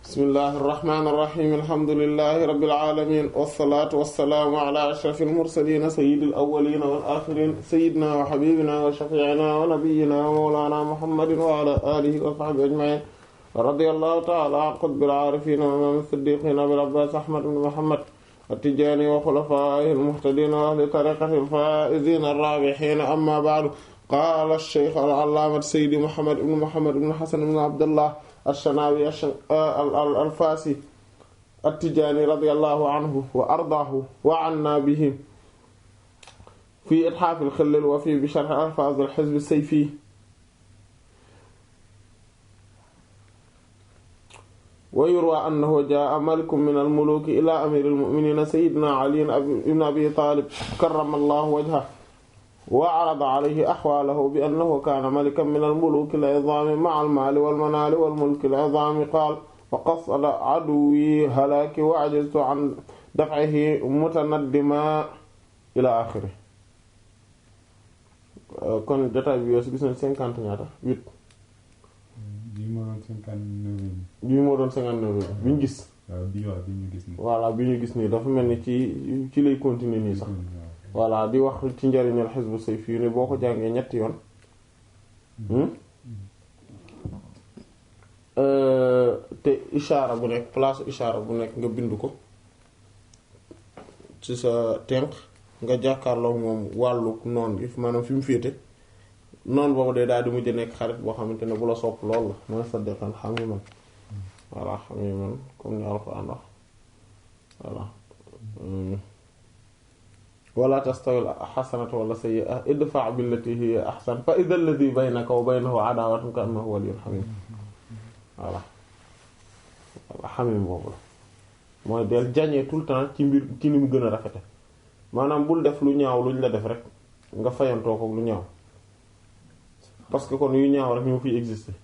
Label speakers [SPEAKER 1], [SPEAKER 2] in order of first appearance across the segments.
[SPEAKER 1] bismillahir rahmanir rahim alhamdulillahi rabbil alamin wassalatu wassalamu ala ashrafil mursalin sayyidil awwalin wal akhirin sayyidina wa habibina wa shafi'ina wa nabiyyina wa mawlana muhammadin wa ala alihi wa sahbihi ajma'in radiyallahu ta'ala an qutbil arifin wa imam as-siddiqin abil abbas ahmad ibn muhammad at-tijani wa khulafa'ihil muhtadin wa ahli tariqatil faa'izin ar-rabihin amma ba'du qala ash-shaykh al-'allamah sayyidi muhammad ibn hasan ibn abdullah ash-Shanawi al-Fasi at-Tijani radiyallahu anhu wa ardaahu wa anna bihi fi Ithaf al-Khillil wa fi bi sharh alfaz al-Hizb as-Sayfi wa yurwa annahu jaa'a malikun min al-muluki ila amir al-mu'minin sayyidina Ali ibn Abi Talib karramallahu wajhahu wa arada alayhi ahwalahu bi annahu kaana malikan min al-muluki al-'idhaami ma'a al-maali wal-manaali wal-mulki al-'idhaami qaala wa qasada aduwwi halaaki wa 'ajaztu 'an daf'ihi mutanaddiman ila aaxiri. kon jotaay bi weesu gis nañ 50 ñaata 8.
[SPEAKER 2] bii moo doon 59.
[SPEAKER 1] bii moo doon 59 bi ñu gis.
[SPEAKER 2] waaw bii ñu gis nii.
[SPEAKER 1] voilà bi ñu gis nii dafa mel ni ci lay continuer nii sax. voilà di wax ci njariñal Hizbu Sayfi yu ne boo ko jàngee ñetti yoon te ishaara bu nekk place ishaara bu nekk nga bind ko ci sa tenq nga jàkkaarloo moom wàllu noon bi maanaam fi mu féete noon boobu day daal di mujj nekk xarit boo xamante ne bu la sopp lool la mooy saddiqan hamiman voilà hamiman comme ni Alxuraan wax voilà wala tastawi al-hasanatu wala sayyi'atu idfa' billati hiya ahsan fa idha alladhi baynaka wa baynahu 'adawatun ka'annahu waliyyun hamim voilà hamim boobu la mooy del jañee tout le temps ci mbir ci ni mu gën a rafete maanaam bul def lu ñaaw luñ la def rek nga fayantoo ko lu ñaaw parce que kon yu ñaaw rek ñoo fiy exister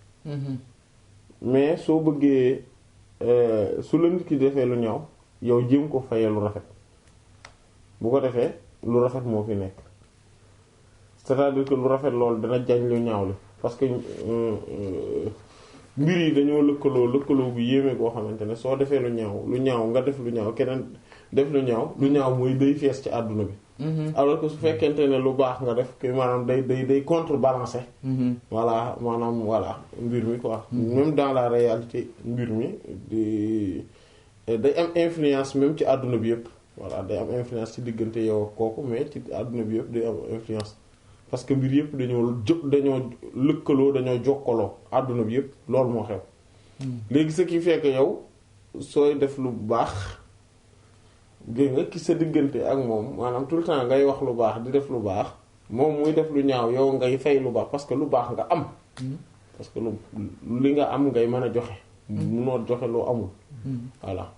[SPEAKER 1] mais soo bëggee su la nit ki defee lu ñaaw yow jéem ko fayee lu rafet bu ko defee lu rafet moo fi nekk c'est-à-dire que lu rafet loolu dana jañ lu ñaaw li parce que mbir yi dañoo lëkkaloo bu yéeme koo xamante ne soo defee lu ñaaw nga def lu ñaaw keneen def lu ñaaw mooy day fees ci àdduna bi alors que su fekkente ne lu baax nga def que maanaam day contrebalancer voilà maanaam voilà mbir mi quoi même dans la réalité mbir mi day am influence même ci àdduna bi yépp voilà day am influence ci diggante yow ak kooku mais ci àdduna bi yëpp day am influence parce que mbir yëpp dañoo lëkkaloo dañoo jokkaloo àdduna bi yëpp loolu moo xew. léegi ce qui fait que yow sooy def lu baax gën nga ki sa diggante ak moom maanaam tout le temps ngay wax lu baax di def lu baax moom muy def lu ñaaw yow ngay fay lu baax parce que lu baax nga am. parce que li nga am ngay mën a joxe. munoo joxe loo amul. voilà.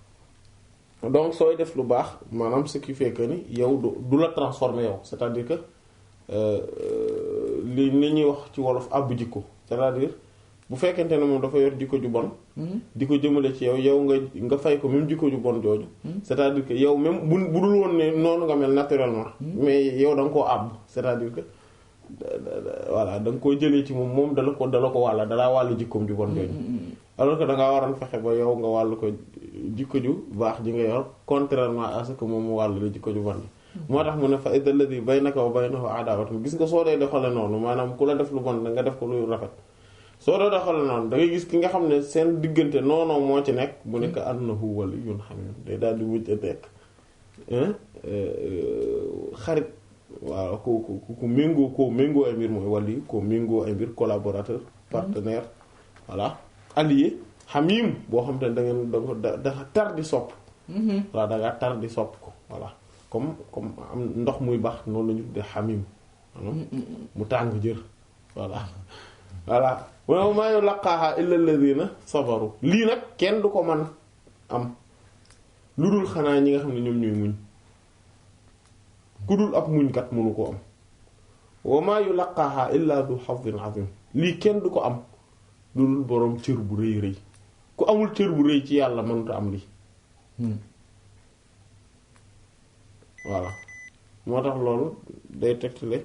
[SPEAKER 1] donc sooy def lu baax maanaam ce qui fait que ni yow du la transformer yow c'est-à-dire que li ñuy wax ci wolof àbb jikko c'est-à-dire bu fekkente ne moom dafa yor jikko ju bon di ko jëmale ci yow nga fay ko même jikko ju bon jooju c'est-à-dire que yow même bu dul woon ne noonu nga mel naturellement mais yow da nga koo àbb c'est-à-dire que voilà da nga koo jëlee ci moom dala ko wàlla dalaa wàll jikkoom ju bon jooju alors que dangaa waroon fexe ba yow nga wàll ko jikko ju baax ji nga yor contrairement à ce que moom mu wàll la jikko ju bon ji moo tax mu ne fa idha alladhi baynaka wa baynahu adawatun gis nga soo dee doxale noonu maanaam ku la def lu bon nga def ko lu rafet soo dee doxale noonu da ngay gis ki nga xam ne seen diggante noonoo moo ci nekk bu nekk annahu waliyyun hamim day daal di mujj nekk xarit waaw ku méngoo ay mbir mooy wali ko méngoo ay mbir collaborateur partenaire voilà allié hamim boo xam te ne da ngeen dafa tar di sopp voilà da ngaa tar di sopp ko voilà comme am ndox muy baax noonu la ñu tuddee hamim mu tàng jër voilà wa ma yulaqaha illa alladhina sabaru lii nag kenn du ko man am lu dul xanaa ñi nga xam ne ñoom ñooy muñ ku dul ab muñkat mënu ko am wa ma yulaqaha illa du hazzin azim lii kenn du ko am lu dul boroom cër bu rëy rëy ku amul cër bu rëy ci yàlla mënut a am lii voilà moo tax loolu day tegtale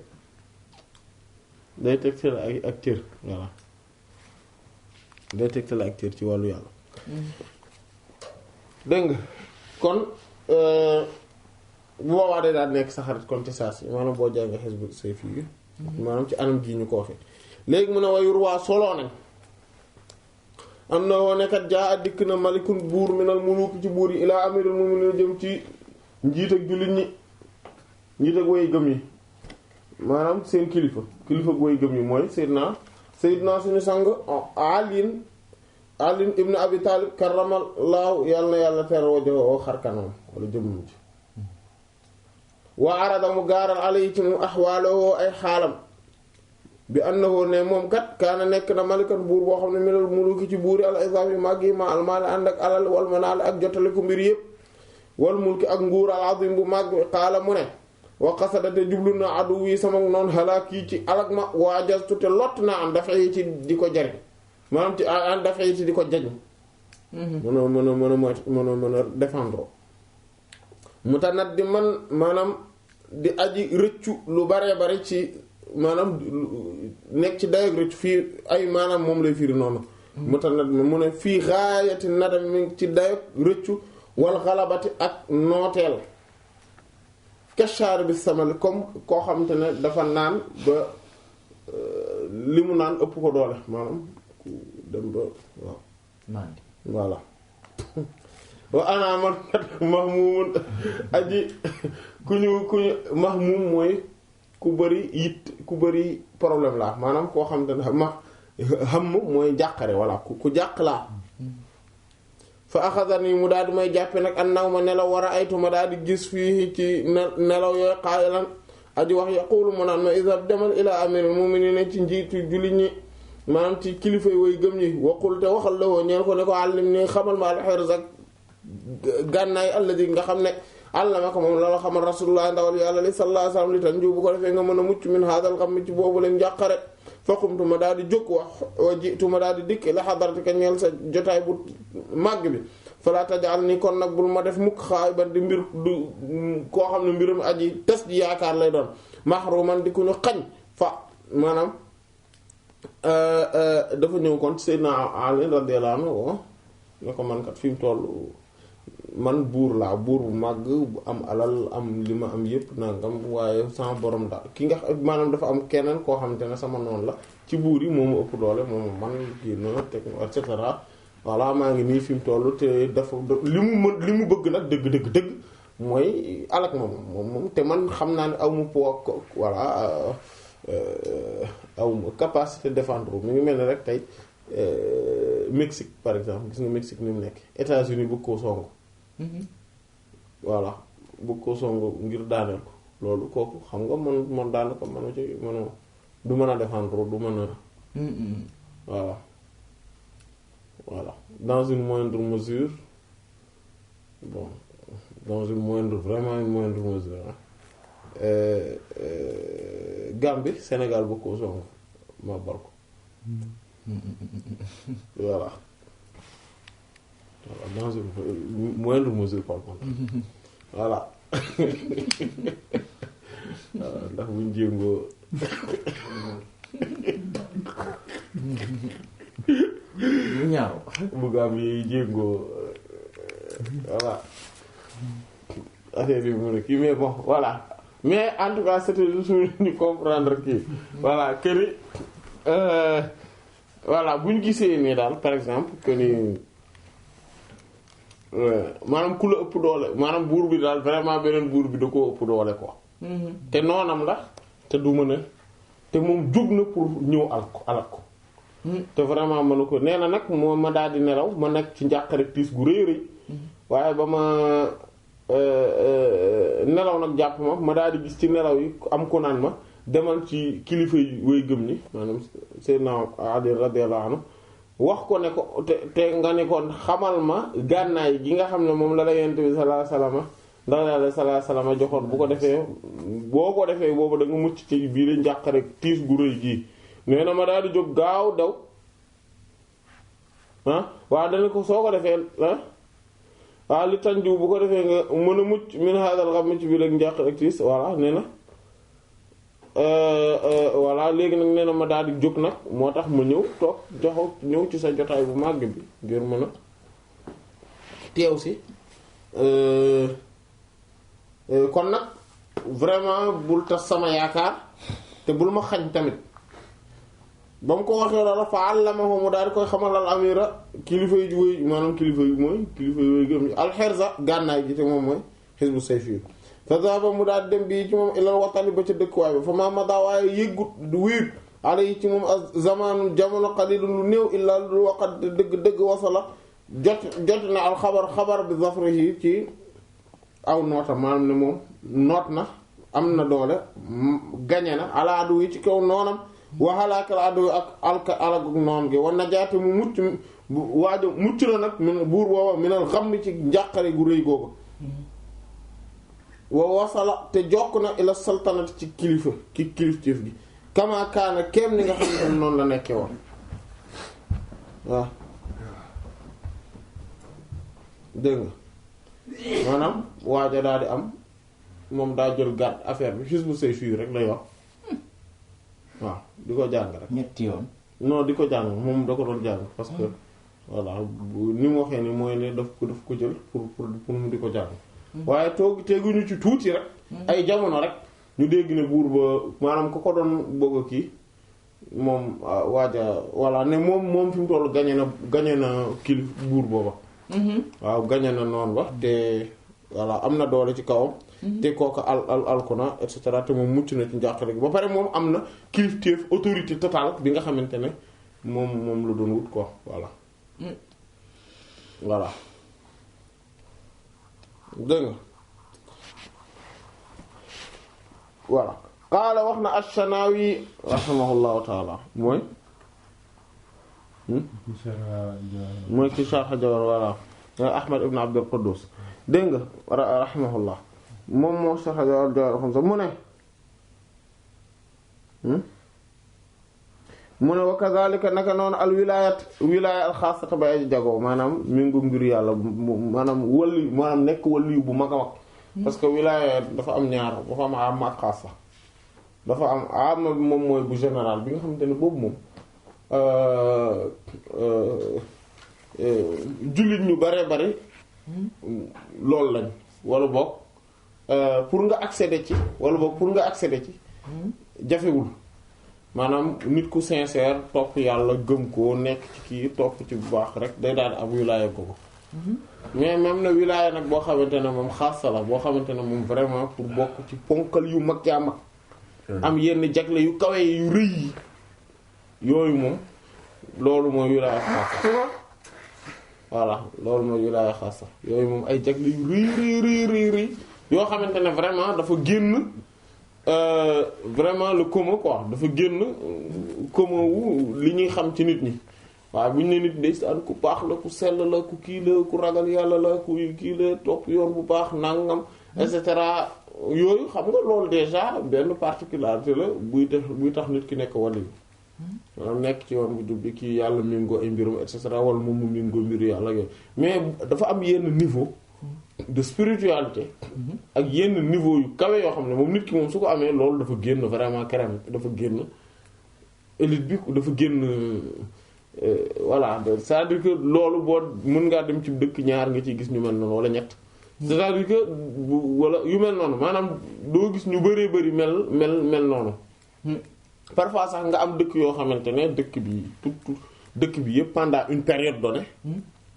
[SPEAKER 1] ak cër voilà day tegtale ak cër ci wàllu yàlla. dégg nga kon bu boobaa day daal nekk sa xarit kon ci saa si maanaam boo jàngee Hizbu Sayfi yi maanaam ci anam gii ñu ko waxee léegi mu ne wayur waa soloo nañ am na woo nekkat jaa dikk na malikun buur minal muluki ci buur yi ilaa amirul mu'minin jëm ci njiit ak jullit ñi njiit ak way gëm yi maanaam seen kilifa ak way gëm yi mooy Seydina suñu sang Ali ibn Abi Talib karramallahu yàlla na yàlla teral wajhahu xar kanam wala jëmmum ci wa arada mu gaaral alayhi ci mu ahwaalahu ay xaalam bi annahu ne moom kat kaana nekk na malikan buur boo xam ne minal muluki ci buuri al izam yi màgg yi ma almaali ànd ak alal wal manaal ak jotaliku mbir yëpp wal mulki ak nguur al azim bu màgg xaala mu ne wa qasada te jublu na adu wi sama noon xalaat yi ci alag ma waajastu te lott naa am dafa yi ci di ko jariñ maanaam ci an dafa yi ci di ko jañ mën a défendre mutanat di man maanaam di aji rëccu lu bare bare ci maanaam nekk ci dayoog rëccu fii ay maanaam moom lay firi noonu mutanat mu ne fii xaayati nadam mi ci dayoog rëccu wal xalabati ak nooteel kashaar bi samali comme koo xamante ne dafa naan ba li mu naan ëpp ko doole maanaam ku dem ba waaw
[SPEAKER 3] mandi
[SPEAKER 1] voilà wa ana man kat mahmumun aji ku ñu mahmum mooy ku bëri problème laa maanaam koo xamante ne xam mooy jàqare voilà ku jàq laa fa axadani mu daal di may jàppe nag an naw ma nelaw war a aytu ma daal di gis fii ci nelaw yooyu qaa'ilan aji wax yaqulu mu naan ma izhab demal ila amiril mu'minin ci njiitu jullit ñi maanaam ci kilifa yi way gëm ñi waqul te waxal la woo ñeen ko ne ko àllim ni xamal ma al-hirz ak gànnaay alladi nga xam ne allama ko moom la xamal rasulullah ndawal yàlla li sallallahu alayhi wasallam li tanju bu ko defee nga mën a mucc min hadal xam ci boobu leen njàqare faqumtu ma daal di jóg wax wa jiitu ma daal di dikk la xadratika ñeel sa jotaay bu màgg bi fala tajal ni kon nag bul ma def mukk xaay ban di mbir du koo xam ne mbirum aji tes ji yaakaar lay doon mahruman di ku ñu xañ fa maanaam dafa ñëw kon Seydina Ali radiyallahu anhu ne ko man kat fi mu toll man buur laa buur bu màgg bu am alal am li ma am yépp nangam waaye sama borom daal ki nga maanaam dafa am keneen koo xamante ne sama noonu la ci buur yi moomu ëpp doole moom man kii na teg et cetera voilà maa ngi nii fi mu toll te dafa li mu bëgg nag dëgg mooy alak moom te man xam naa ne aw mu poids voilà aw ma capacité défendre mi ngi mel ne rek tey Mexique par exemple gis nga Mexique ni mu nekk États-Unis bëgg koo songu voilà bëgg koo songu ngir daaneel ko loolu kooku xam nga man daan ko mën a ci du mën a défendre du mën a voilà dans une moindre mesure vraiment une moindre mesure Gambie Sénégal bëgg koo songu ma bar ko voilà dans une moindre mesure par contre voilà ndax buñ jéngoo
[SPEAKER 3] mu ñaaw
[SPEAKER 1] bugg am yi jéngoo voilà affaire bi mu ne kii mais bon voilà mais en tout cas c'était juste ñu comprendre kii voilà que ni voilà bu ñu gisee nii daal par exemple que ni maanaam ku la ëpp doole maanaam buur bi daal vraiment beneen buur bi da koo ëpp doole quoi. te noonam la te du mën a te moom jóg na pour ñëw alak ko te vraiment mënu ko nee na nag moo ma daal di nelaw ma nekk ci njàqare tiis gu rëy rëy waaye ba ma nelaw nag jàpp ma daal di gis ci nelaw yi am ko naan ma demal ci kilifa yi way gëm ni maanaam Seydina Ali radiyallahu anhu wax ko ne ko te nga ne kon xamal ma gànnaay gi nga xam ne moom la la Yonent bi sallallahu alayhi wasallam ndax Yàlla sallallahu alayhi wasallam joxoon bu ko defee boo ko defee boobu da nga mucc ci biir njàqare tiis gu rëy gii nee na ma daal di jóg gaaw daw waaw dana ko soo ko defee waaw li tanju bu ko defee nga mën a mucc min hadal xam ci biir ak njàqare ak tiis voilà nee na voilà léegi nag nee na ma daal di jóg nag moo tax ma ñëw toog joxo ñëw ci sa jotaay bu màgg bi ngir mën a teew si kon nag vraiment bul tas sama yaakaar te bul ma xañ tamit ba mu ko waxee loolu fa allamahu mu daal di koy xamal al amira kilifa yu wéy maanaam kilifa yu mooy kilifa yu wéy gëm alxerza gànnaay gi te moom mooy xisbu sayfi fa zaba mu daal dem bii ci moom ilal watani ba ca dëkkuwaay ba fa ma mada waaye yëggut wéyut ala yi ci moom zamanu jamono qalilun lu néew illaa lu waqat dëgg wasala jot na al xabar bi zafrihi ci aw noota maanaam ne moom noot na am na doole gañe na ala adu yi ci kaw noonam waxalaakal adu ak alagug noon gi war na jaate mu mucc waajo mucc na nag min buur booba minal xam ni ci njàqare gu rëy googu wa wasala te jokk na ila saltanat ci kilifa ki kilifteef gi kama kaana kem ni nga xam ne noonu la nekke woon waaw dégg nga maanaam waaja daal di am moom daa jël gàtt affaire bi Hizbu Sayfi rek lay wax waaw di ko jàng rek
[SPEAKER 3] ñetti yoon
[SPEAKER 1] non di ko jàng moom da ko doon jàng parce que voilà ni mu waxee ni mooy ne daf ko jël pour mu di ko jàng waaye teguñu ci tuuti rek ay jamono rek ñu dégg ne buur ba maanaam ko doon bëgg a kii moom waaja voilà ne moom fi mu toll gañe na kili buur booba waaw gañe na noonu ba te voilà am na doole ci kawam te kooku alkuna et cetera te moom mucc na ci njàqare gi ba pare moom am na kilifteef autorité totale bi nga xamante ne moom la doon wut quoi voilà dégg nga voilà qaala wax na ash-Shanawi rahimahullahu taala mooy ki sharh Jawhar voilà Ahmad ibn Abd al-Quddus dégg nga rahimahullah moom moo sharh Jawhar xam sa mu ne wa kadhalika naka noonu al wilaaya al xaasata ba ay jagoo maanaam mingu ngir yàlla maanaam nekk wali bu mag a mag parce que wilaaya dafa am ñaar dafa am am ak xaasa dafa am am moom mooy bu général bi nga xamante ne boobu moom jullit ñu bare bare loolu lañ wala boog pour nga accéder ci jafewul maanaam nit ku sincère topp yàlla gëm ko nekk ci kii topp ci bu baax rek day daal di am wilaaya googu mais même na wilaaya nag boo xamante ne moom xaasa la boo xamante ne moom vraiment pour bokk ci ponkal yu mag yaa mag am yenn jagle yu kawe yu rëy yi yooyu moom loolu mooy wilaaya xaasa voilà loolu mooy wilaaya xaasa yooyu moom ay jagle yu rëy yoo xamante ne vraiment dafa génn vraiment le commun quoi dafa génn commun wu li ñuy xam ci nit ñi waaye bu ñu ne nit ndeysaan ku baax la ku sell la ku kii la ku ragal yàlla la ku kii la topp yoon bu baax nangam et cetera yooyu xam nga loolu déjà benn particularité la buy tax nit ki nekk wàllu maanaam nekk ci yoon bu jub bi kii yàlla méngoo ay mbirum et cetera wala moom mu méngoo mbiru yàlla yooyu mais dafa am yenn niveau de spiritualité ak yenn niveau yu kawe yoo xam ne moom nit ki moom su ko amee loolu dafa génn vraiment crème dafa génn élite bi dafa génn voilà c'est-à-dire que loolu boo mën ngaa dem ci dëkk ñaar nga ciy gis ñu mel noonu wala ñett c'est-à-dire que wala yu mel noonu maanaam doo gis ñu bëree bëri mel noonu parfois sax nga am dëkk yoo xamante ne dëkk bi yëpp pendant une période donnée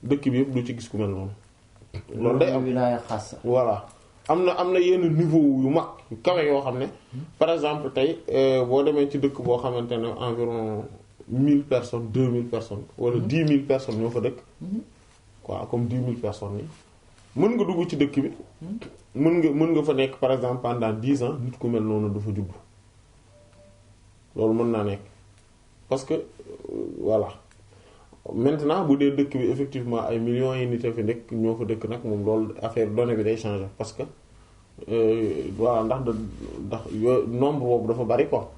[SPEAKER 1] dëkk bi yëpp du ci gis ku mel noonu loolu day am
[SPEAKER 3] wilaaya xaasa
[SPEAKER 1] voilà am na yenn niveau yu mag yu kawe yoo xam ne par exemple tey boo demee ci dëkk boo xamante ne environ 1000 personnes 2000 personnes wala 10 000 personnes ñoo fa dëkk quoi comme 10 000 personnes yi mën nga dugg ci dëkk bi mën nga fa nekk par exemple pendant 10 ans nit ku mel noonu dafa judd loolu mën naa nekk parce que voilà maintenant bu dee dëkk bi effectivement ay millions yi nit a fi nekk ñoo fa dëkk nag moom loolu affaire donnée bi day changer parce que voilà ndax yooyu nombre boobu dafa bari quoi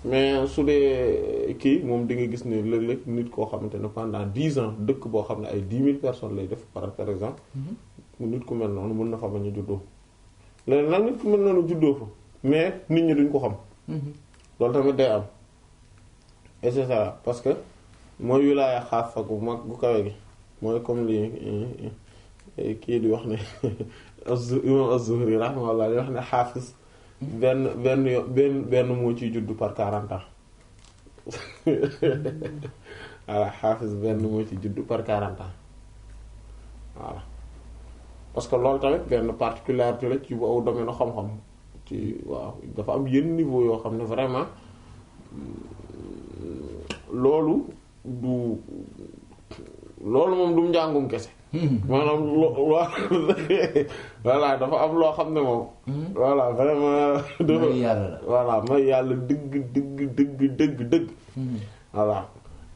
[SPEAKER 1] mais su dee kii moom di nga gis ne léeg-léeg nit koo xamante ne pendant 10 ans dëkk boo xam ne ay 10 000 personnes lay def par exemple nit ku mel noonu mën na fa bañ a juddoo léegi nag nit ku mel noonu juddoo fa mais nit ñi duñ ko xam loolu tamit day am et cetera parce que mooy wilaaya xaas fa gu mag gu kawe gi mooy comme li kii di wax ne imam Az-Zuhri rahimahullah di wax ne xaafis benn moo ciy juddu par 40 ans voilà xaafis benn moo ci juddu par 40 ans voilà parce que loolu tamit benn particularité la ci aw domaine xam-xam ci waaw dafa am yenn niveau yoo xam ne vraiment loolu moom du njàngum kese maanaam voilà dafa am loo xam ne moom voilà vraiment
[SPEAKER 3] may yàlla la
[SPEAKER 1] voilà may yàlla dëgg voilà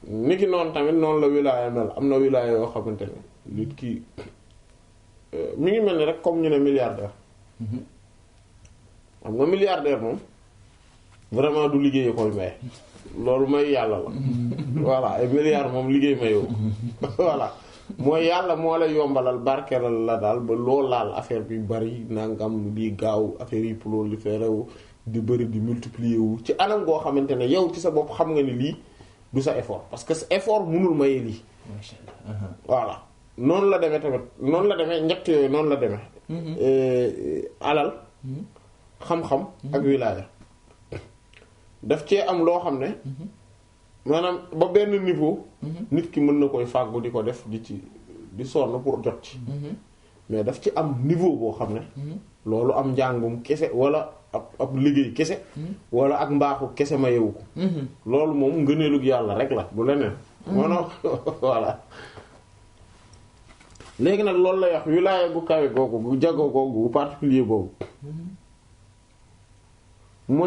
[SPEAKER 1] ni ki noonu tamit noonu la wilaaya mel am na wilaaya yoo xamante ne nit ki mi ngi mel ni rek comme ñu ne milliardaire xam nga milliardaire moom vraiment du liggéey koy may loolu may yàlla la voilà ay milliards moom liggéey mayoo voilà mooy yàlla moo lay yombalal barkeelal la daal ba loo laal affaire bi bari nangam di gaaw affaire yi proliféré wu di bari di multiplier wu ci anam goo xamante ne yow ci sa bopp xam nga ni lii du sa effort parce que sa effort mënul maye lii voilà noonu la demee tamit noonu la demee ñett yooyu noonu la demee alal xam-xam ak wilaaya daf cee am loo xam ne maanaam ba benn niveau nit ki mën na koy fàggu di ko def di sonn pour jot ci mais daf ci am niveau boo xam ne loolu am njàngum kese wala ab liggéey kese wala ak mbaaxu kese ma yewu ko loolu moom ngëneelug yàlla rek la bu leneen maanaam voilà léegi nag loolu lay wax wilaaya gu kawe googu gu jago googu gu particulier boobu mu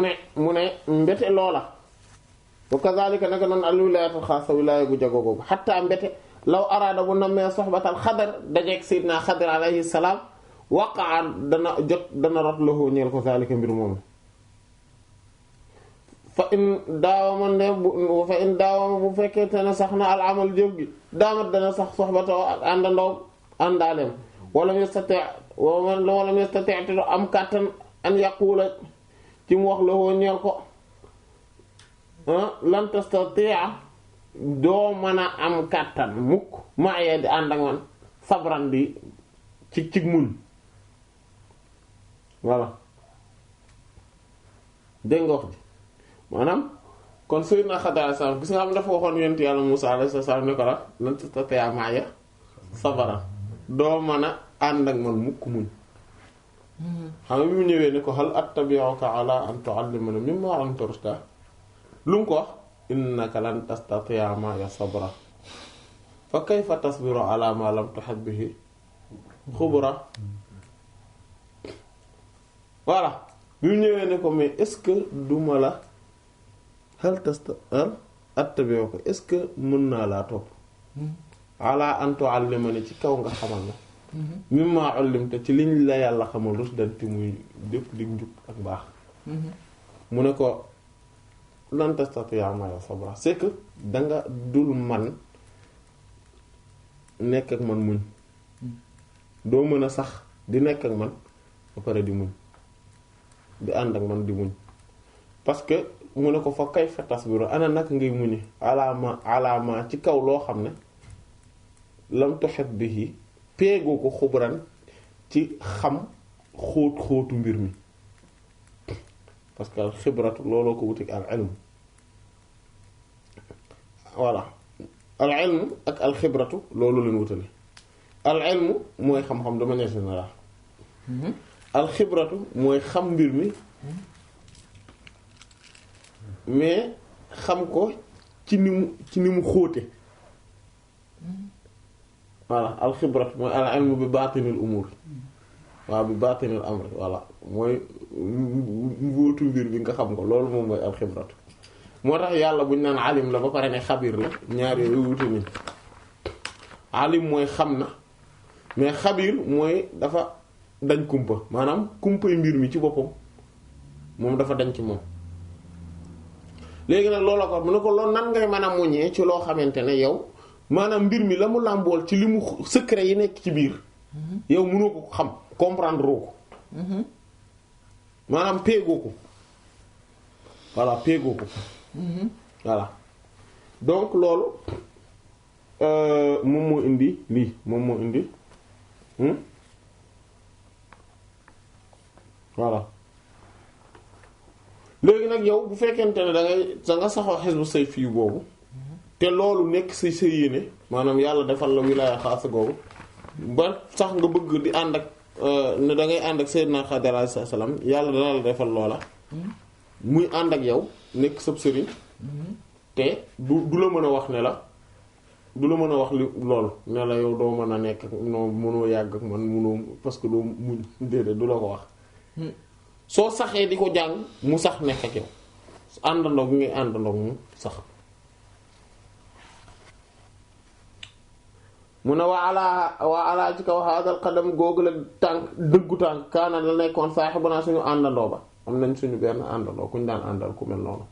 [SPEAKER 1] ne mbete loola wa kazalika naka noonu al wilaayatul xaasa wilaaya gu jago googu xatta mbete law araada bu nammee soxbatal xadar dajeek seydina xadar alayhi salaam waqaa dana rot lahu ñeel ko zalika mbir moomu fa in daawama bu fekkee te ne sax na al amal jëf gi daamat dana sax soxbatoo ak àndandoom àndaaleem wala mu yastati te am kàttan an yaqula ci mu wax lahu ñeel ko lan tastati'a doo mën a am kàttan mukk maa yee di ànd ak man sabran di ci muñ voilà dégg nga wax ji maanaam kon sayyidna Xadir alayhi salaam gis nga xam dafa waxoon yonent yàlla Muusaa alayhi salaam ne ko la lan tastati'a ma'iya sabran doo mën a ànd ak man mukk muñ xam nga bi mu ñëwee ne ko hal attabi'uka ala an tu'allimani mimma 'allamta rushda lu mu ko wax innaka lan tastati'a ma'iya sabra fa kayfa tasbiru ala ma lam tuhit bihi xubra voilà bi mu ñëwee ne ko mais est-ce que duma la hal attabi'uka est-ce que mën naa laa topp ala an tu'allimani ci kaw nga xamal na mimma 'allamta ci liñ la yàlla xamal rushdan te muy lépp di njub ak baax mu ne ko lan tastati'a ma'iya sabra c'est que danga dul man nekk ak man muñ doo mën a sax di nekk ak man ba pare di muñ di ànd ak man di muñ parce que mu ne ko fa kayfa tasbiru ana naka ngay muñi alaama ci kaw loo xam ne lam tuhit bihi peegoo ko xubran ci xam xóotu mbir mi parce que al xibratu looloo ko wutik al ilm voilà al ilm ak al xibratu loolu leen wutale al ilm mooy xam-xam de manière générale al xibratu mooy xam mbir mi mais xam ko ci ni mu xóote voilà al xibratu mooy al ilm bi baatinil umur waaw bi baatinil amri voilà mooy mbóotu mbir bi nga xam ko loolu moom mooy al xibratu moo tax yàlla buñ naan alim la ba pare ne xabir la ñaar yooyu wute nañ alim mooy xam na mais xabir mooy dafa dañ kumpa maanaam kumpay mbir mi ci boppam moom dafa dañ ci moom léegi nag loolu ko mu ne ko loolu nan ngay mën a muñee ci loo xamante ne yow maanaam mbir mi la mu làmbool ci li mu secret yi nekk ci biir yow mënoo ko xam comprendre ko maanaam péegoo ko voilà péegoo ko voilà donc loolu moom moo indi lii moom moo indi voilà léegi nag yow bu fekkente ne da nga saxoo xisbu sayfi yu boobu te loolu nekk sa yéene maanaam yàlla defal la wilaaya xaasa googu ba sax nga bëgg di ànd ak ne da ngay ànd ak Seydina Xadir alayhi salaam yàlla dana la defal loola muy ànd ak yow nekk sab sëriñ te du la mën a wax ne la du la mën a wax li loolu ne la yow doo mën a nekk ak noo mënoo yàgg ak man mënoo parce que doo muñ déedéet du la ko wax soo saxee di ko jàng mu sax nekk ak yow àndandoo gi ngay àndandoo mu sax mu ne waa alaa ci kaw haadal xadam googu la tànk dëggu tànk kaana la nekkoon saaxibuna suñu àndandoo ba am nañ suñu benn àndandoo kuñ daan àndal ku mel noonu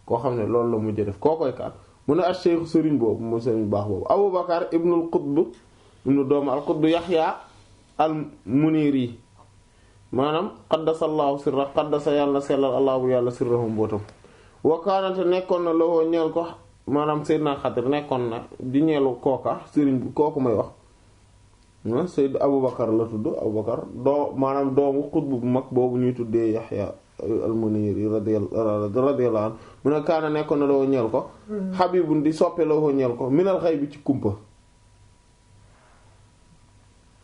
[SPEAKER 1] koo xam ne loolu la mujj def koo koy kaan mu ne ak cheikh sëriñ boobu mooy sëriñ baax boobu Abu Bakar ibnul Qutb ibnu doomu al Qutb Yaxya al Muniri maanaam qaddasallahu sirra qaddasa yàlla sellal allahu yàlla sirrahum mbootam wa kaanate nekkoon na loo ñeel ko maanaam Seydina Xadir nekkoon na di ñeelu kooka sëriñ bi kooku may wax Seyd Abubakar la tudd Abubakar maanaam doomu xutbu bu mag boobu ñuy tuddee Yaxya al-Muniri radiyallahu anhu mu ne kaana nekkoon na loo ñeel ko Habibun di soppe loo ñeel ko minal xay bi ci kumpa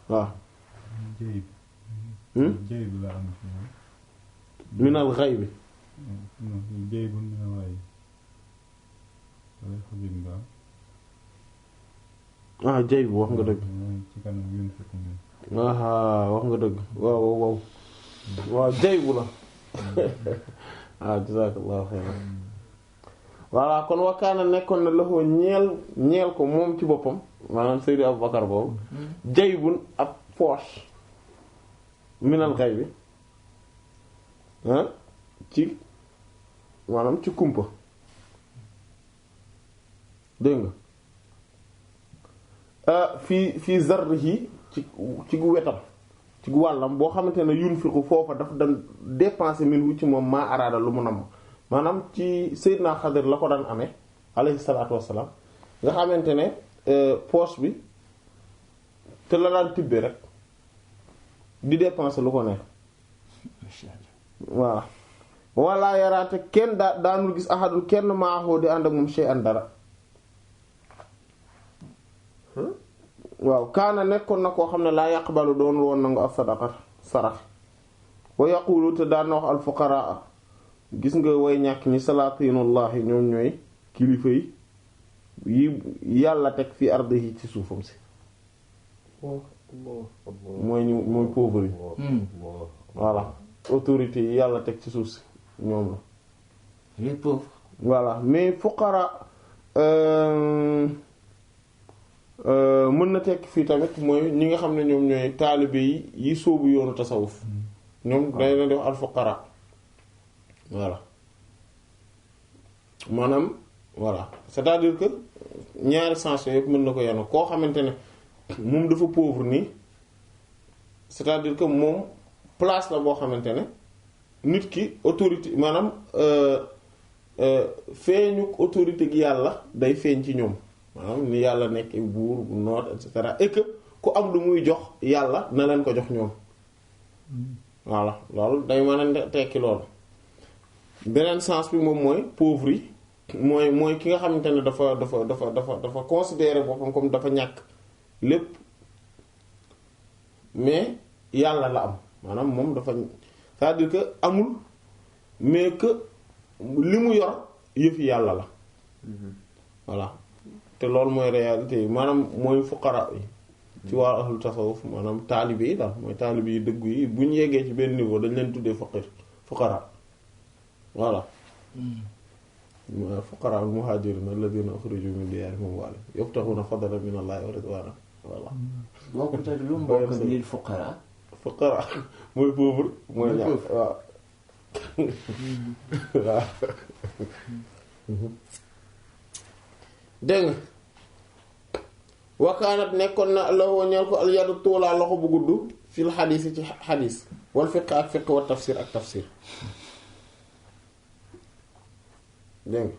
[SPEAKER 1] waaw
[SPEAKER 2] jëy bu la am ci moom
[SPEAKER 1] minal xay bi
[SPEAKER 2] jëy bu minal xay
[SPEAKER 1] jay bu wax nga dëgg
[SPEAKER 2] ci kanam yun fekk
[SPEAKER 1] wax nga dëgg waaw jay bu la jazakallahu xayran voilà kon wakkaana nekkoon na loxo ñeel ko moom ci boppam maanaam Seydi Abubakar boobu jay bun ab poche minal xay bi ci maanaam ci kumpa dégg nga fii zarrihi ci gu wetam ci gu wàllam boo xamante ne yunfiqu foofa daf daan dépenser minhu ci moom maa araada lu mu namm maanaam ci Seydina Xadir la ko daan amee alayhi salaatu wassalaam nga xamante ne poche bi te la daan tibbe rek di dépenser lu ko neex voilà walla yaraate kenn daanul gis ahadul kenn maaxoo di ànd ak moom shay'an dara waaw kaana nekkoon na koo xam ne laa yaqbalu doon woon nangu ak sadaqat sarax wa yaqulu te daan na wax al fuqaraa gis nga way ñàkk ñi salaatinullahi ñoom ñooy kilifa yi yàlla teg fi ardihi ci suufam si mooy pauvre yi voilà autorité yi yàlla teg ci suuf si ñoom la
[SPEAKER 3] les pauvres
[SPEAKER 1] voilà mais fuqara mën na tekk fii tamit mooy ñi nga xam ne ñoom ñooy taalibe yi sóobu yoonu tasawuf ñoom day leen di wax al fuqara voilà maanaam voilà c'est-à-dire que ñaari sens yëpp mën na ko yanu koo xamante ne moom dafa pauvre nii c'est-à-dire que moom place la boo xamante ne nit ki autorité maanaam feeñu autorité gi yàlla day feeñ ci ñoom maanaam ni yàlla nekk buur bu noot et cetera et que ku am lu muy jox yàlla na leen ko jox ñoom voilà loolu day mën a tekki loolu beneen sens bi moom mooy pauvre yi mooy ki nga xamante ne dafa considérer boppam comme dafa ñàkk lépp mais yàlla la am maanaam moom dafa c'est-à-dire que amul mais que li mu yor yëfi yàlla la voilà te loolu mooy réalité yi maanaam mooy fuqara yi ci waa ahlu tasawuf maanaam taalibe yi daal mooy taalibe yi dëggu yi bu ñu yeggee ci benn niveau dañ leen tuddee fuqara voilà fuqara al muhajirin alladhina ukhriju min diyarihim wa amwalihim yabtaghuna fadlan min allahi wa ridwana voilà
[SPEAKER 3] bokk te lu mu bokk lil fuqara
[SPEAKER 1] mooy pauvre mooy ñàkk waaw waaw dégg nga wakaanat nekkoon na la woo ñeel ko al yadu tuulaa loxo bu gudd fil xadiis ci xadiis wal fiqh ak fiqh wa tafsir ak tafsir dégg nga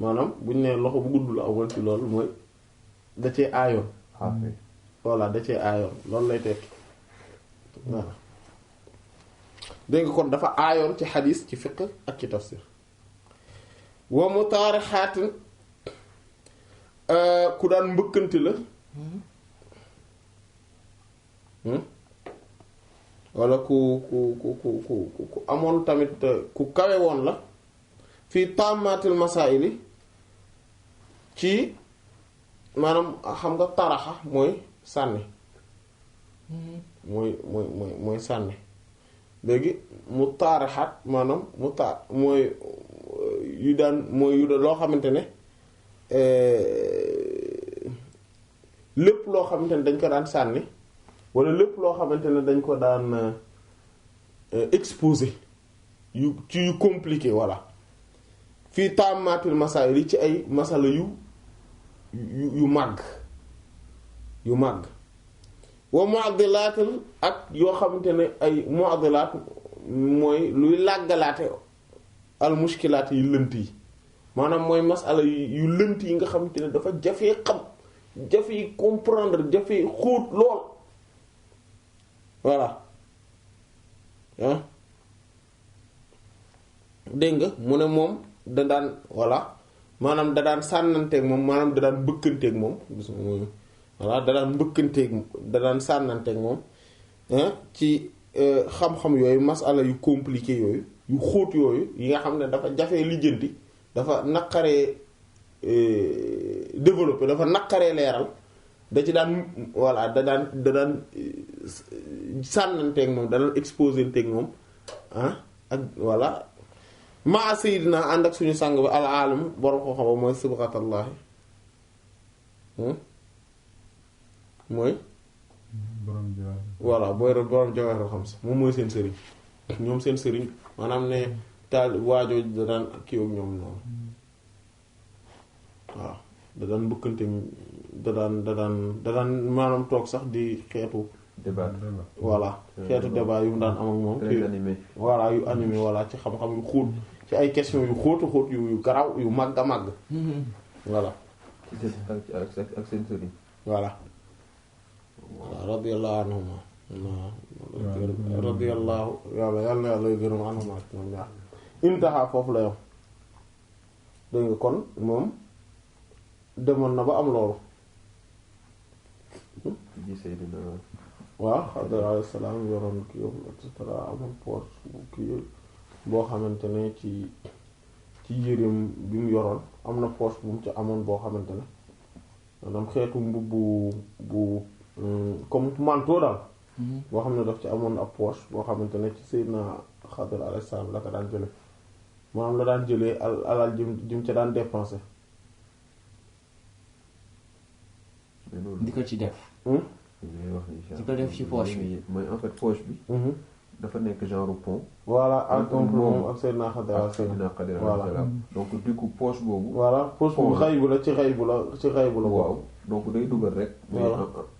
[SPEAKER 1] maanaam buñ ne loxo bu gudd la amoon ci loolu mooy da cee aayoon voilà da cee aayoon loolu lay tekki voilà dégg nga kon dafa aayoon ci xadiis ci fiqh ak ci tafsir wa mutaarixaatin ku daan mbëkkanti la walla ku amoon tamit ku kawe woon la fii taamaatil masaa'ili ci maanaam xam nga taraxa mooy sànni mooy sànni léegi mu taaraxaat maanaam mu taar mooy yu daan loo xamante ne lépp loo xamante ne dañ ko daan sànni walla lépp loo xamante ne dañ ko daan exposé yu compliqué voilà fii taamaatil masaa'il yi ci ay masala yu màgg wa mu'addilaat ak yoo xamante ne ay mu'addilaat mooy luy làggalaate al mushkilaat yi lënt yi maanaam mooy masala yu lënt yi nga xamante ne dafa jafee xam jafee comprendre jafee xóot lool voilà ah dégg nga mu ne moom da daan voilà maanaam da daan sànnanteeg moom maanaam da daan bëkkanteeg moom gis nga mooy voilà da daan mbëkkanteeg da daan sànnanteeg moom ci xam-xam yooyu masala yu compliqué yooyu yu xóot yooyu yi nga xam ne dafa jafee lijjanti dafa naqaree développer dafa naqaree leeral da ci daan voilà da daan sànnanteeg moom da daan exposer teeg moom ak voilà maa sayidina ànd ak suñu sang bi al alim borom ko xam mooy sibghatallaahi mooy voilà booy borom Jawahirul Xamsa moom mooy seen sëriñ ñoom seen sëriñ maanaam ne taal waajoo da daan kii ak ñoom noonu waaw da daan bëkkante da daan maanaam toog sax di xeetu
[SPEAKER 3] débat
[SPEAKER 1] voilà xeetu débat yu mu daan am ak moom
[SPEAKER 3] très animé
[SPEAKER 1] voilà yu animé voilà ci xam-xam yu xóot ci ay questions yu xóotu xóot yu garaw yu màgg a màgg voilà
[SPEAKER 3] ak seen sëriñ
[SPEAKER 1] voilà radiyallahu anhuma radiyallahu yàlla na yàlla gërëm anhuma ñoom ñaar intaha foofu la yam dégg nga kon moom demoon na ba am loolu
[SPEAKER 3] ji Seydina
[SPEAKER 1] waaw Xadir alayhi salaam yoroon ki yow et cetera amoon poche kii boo xamante ne ci yëreem bi mu yoroon am na poche bu mu ci amoon boo xamante ne maanaam xeetu mbubb bu comme manteau daal boo xam ne daf ci amoon ab poche boo xamante ne ci Seydina Xadir alayhi salaam la ko daan jële maanaam la daan jëlee alal jim ca daan dépenser
[SPEAKER 3] di ko ci def di ko def ci poche bi mooy en fait poche bi dafa nekk genre pont
[SPEAKER 1] voilà ak moom ak Seydina Xadir voilà
[SPEAKER 3] donc du coup poche boobu
[SPEAKER 1] voilà poche bu xay bu la ci xay bu la
[SPEAKER 3] waaw donc day dugal rek mais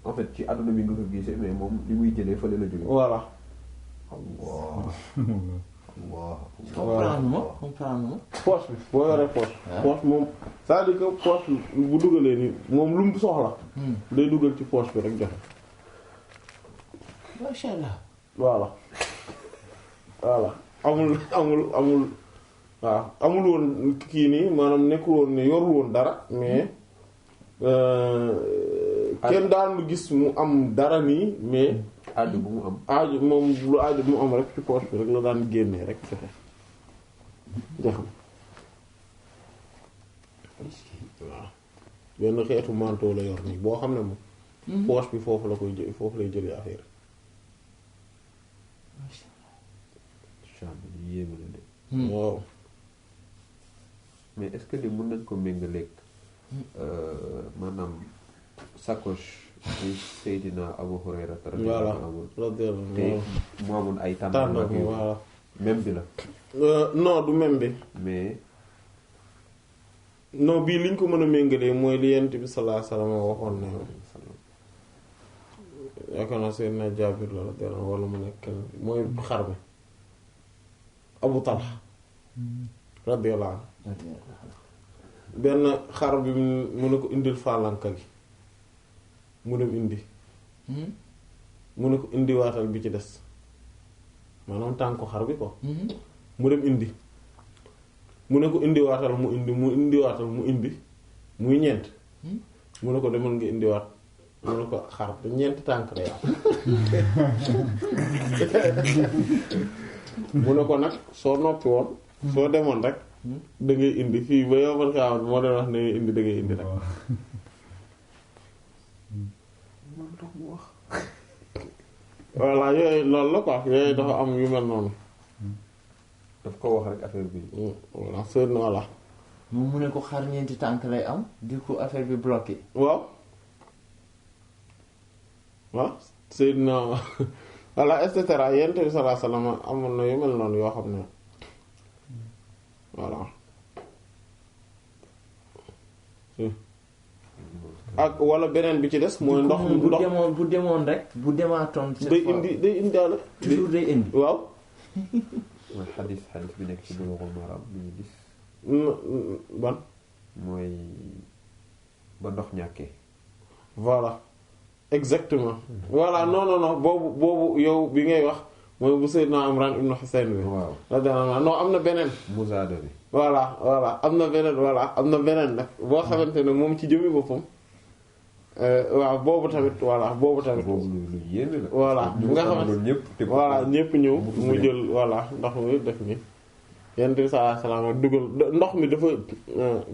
[SPEAKER 3] en fait ci àdduna bi nga ko gisee mais moom li muy jëlee fële la jógee
[SPEAKER 1] voilà
[SPEAKER 3] comprendre ma
[SPEAKER 1] poche bi boo yoree poche moom c'est-à-dire que poche bu dugalee ni moom lu mu soxla day dugal ci poche bi rek joxe
[SPEAKER 3] masha Allah
[SPEAKER 1] voilà amul waaw amul woon kii nii maanaam nekkul woon ne yorul woon dara mais kenn daan lu gis mu am dara nii mais
[SPEAKER 3] aaju bu mu am
[SPEAKER 1] aaju moom lu aaju bu mu am rek ci poche bi rek la daan génnee rek joxe jaxam waaw benn xeetu manteau la yor nii boo xam ne moom poche bi foofu la koy jël foofu lay jëlee affaire
[SPEAKER 3] yéemu na de
[SPEAKER 1] waaw
[SPEAKER 3] mais est-ce que li mën nañ ko méngaleeg maanaam sacoche bi Seydina Abu Hurayra radiyallahu te mu amoon ay tànn
[SPEAKER 1] voilà
[SPEAKER 3] même bi la
[SPEAKER 1] non du même bi
[SPEAKER 3] mais
[SPEAKER 1] non bii liñ ko mën a méngalee mooy li Yonent bi sallallahu alayhi wasallam waxoon ne yaakaar naa Seydina Jaabir la radiyallahu wala mu nekk mooy xar mi Abu Talha radiyallahu anhu benn xar bi mu ne ko indil fàllanka gi mu dem indi mu ne ko indiwaatal bi ci des maanaam tànku xar bi ko mu dem indi mu ne ko indiwaatal mu indiwaatal mu indi muy ñeent mu ne ko demal nga indiwaat mu ne ko xar bi ñeenti tànk day am mu ne ko nag soo noppi woon soo demoon rek da ngay indi fii ba yow man kaa moo doon wax ne indi da ngay indi rek voilà yooyu loolu la quoi yooyu dafa am yu mel noonu
[SPEAKER 3] daf ko wax rek affaire bi
[SPEAKER 1] voilà c'est voilà
[SPEAKER 4] moom mu ne ko xar ñeenti tànk lay am du coup affaire bi bloqué.
[SPEAKER 1] waaw waaw Seydina voilà et cetera Yonent bi sallallahu alayhi wasallam amoon na yu mel noonu yoo xam ne voilà ak wala beneen bi ci des mooy ndox
[SPEAKER 4] bu demoon rek bu demaatoon
[SPEAKER 1] day indaale
[SPEAKER 4] toujours day indi
[SPEAKER 1] waaw
[SPEAKER 3] mooy xadis bi nekk ci Bulughul Maram bi ñu gis
[SPEAKER 1] ban
[SPEAKER 3] mooy ba ndox ñàkkee
[SPEAKER 1] voilà exactement voilà non boobu yow bi ngay wax mooy bu Seydina Imran ibn Husayn bi
[SPEAKER 3] waaw
[SPEAKER 1] non am na beneen
[SPEAKER 3] musaada bi
[SPEAKER 1] voilà am na beneen nag boo xamante ne moom ci jëmmi boppam waaw boobu tamit boobu
[SPEAKER 3] lu yéeme la
[SPEAKER 1] voilà nga xamante
[SPEAKER 3] ñëpp
[SPEAKER 1] voilà ñëpp ñëw mu jël voilà ndox mi def ni Yonent bi sallallahu alayhi wasallam dugal ndox mi dafa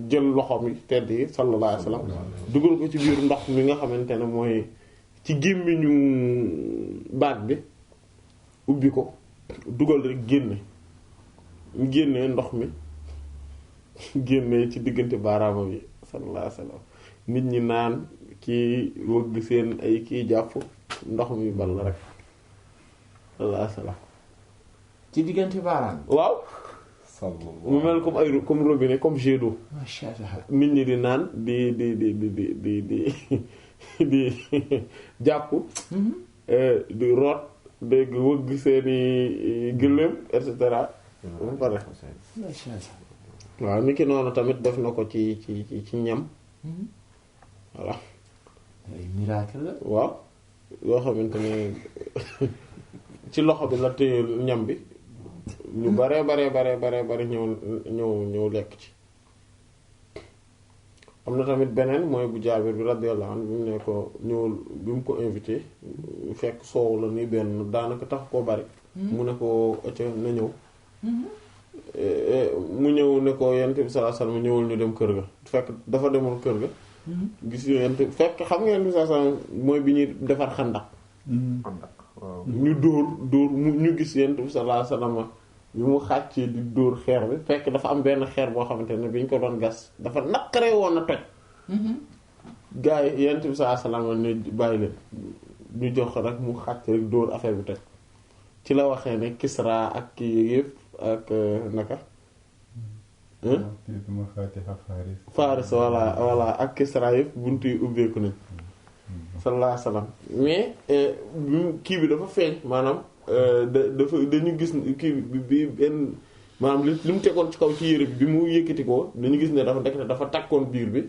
[SPEAKER 1] jël loxoom yi tedd yi sallallahu alayhi wasallam dugal ko ci biir ndox mi nga xamante ne mooy ci gémmiñu baat bi ubbi ko dugal rek génne ndox mi génne ci diggante baaraama bi sallallahu alayhi wasallam nit ñi naan kii wëgg seen ay kii jàpp ndox mi bal rek sallallahu alayhi wasallam
[SPEAKER 4] ci diggante baaraam
[SPEAKER 1] waaw mu mel comme robinet comme jet d'eau
[SPEAKER 4] masha Allah
[SPEAKER 1] nit ñi di naan di jàpp di root dégg wëgg seeni gëléem et cetera mu pare
[SPEAKER 4] masha Allah
[SPEAKER 1] waaw ni ki noonu tamit def na ko ci ñam voilà
[SPEAKER 4] ay miracle la
[SPEAKER 1] waaw yoo xamante ne ci loxo bi la téye ñam bi ñu bare ñëw lekk ci am na tamit beneen mooy bu Jaabir bi radiyallahu anhu bi mu ne ko ñëwul bi mu ko invité fekk soow la ni benn daanaka tax koo bari mu ne ko ëcc na ñëw mu ñëw ne ko Yonent bi sallallahu alayhi wasallam ñëwul ñu dem kër ga fekk dafa demoon kër ga gis Yonent fekk xam nga Yonent bi sallallahu alayhi wasallam mooy bi ñuy defar xandak ñu dóor ñu gis Yonent bi sallallahu alayhi wasallam bi mu xàccee di dóor xeer bi fekk dafa am benn xeer boo xamante ne bi ñu ko doon gas dafa naqaree woon a toj gaa yi Yonent bi sallallahu alayhi wasallam ne bàyyi leen ñu jox rek mu xàcc rek dóor affaire bi toj ci la waxee ne Kisra ak kii yëpp ak naka Faris voilà ak Kisra yëpp buntu yi ubbeeku nañ sallallahu alayhi wasallam mais kii bi dafa feeñ maanaam dañu gis kii bi benn maanaam li mu tegoon ci kaw ci yére bi mu yëkkati ko dañu gis ne dafa takkoon biir bi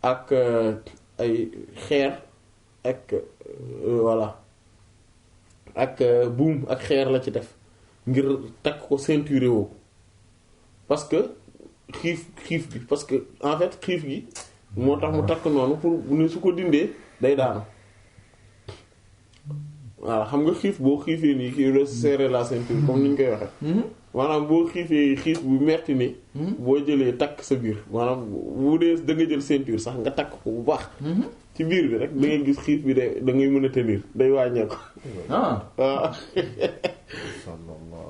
[SPEAKER 1] ak ay xeer ak voilà ak buum ak xeer la ci def ngir takk ko ceinture woo parce que xiif bi parce que en fait xiif gi moo tax mu takk noonu pour ni su ko dindee day daanu voilà xam nga xiif boo xiifee nii kii la serrer la ceinture comme ni ñu koy waxee maanaam boo xiifee xiif bu metti ni boo jëlee takk sa biir maanaam bu dee da nga jël ceinture sax nga takk ko bu baax ci biir bi rek da ngay gis xiif bi da ngay mën a tenir day wàññeeku waaw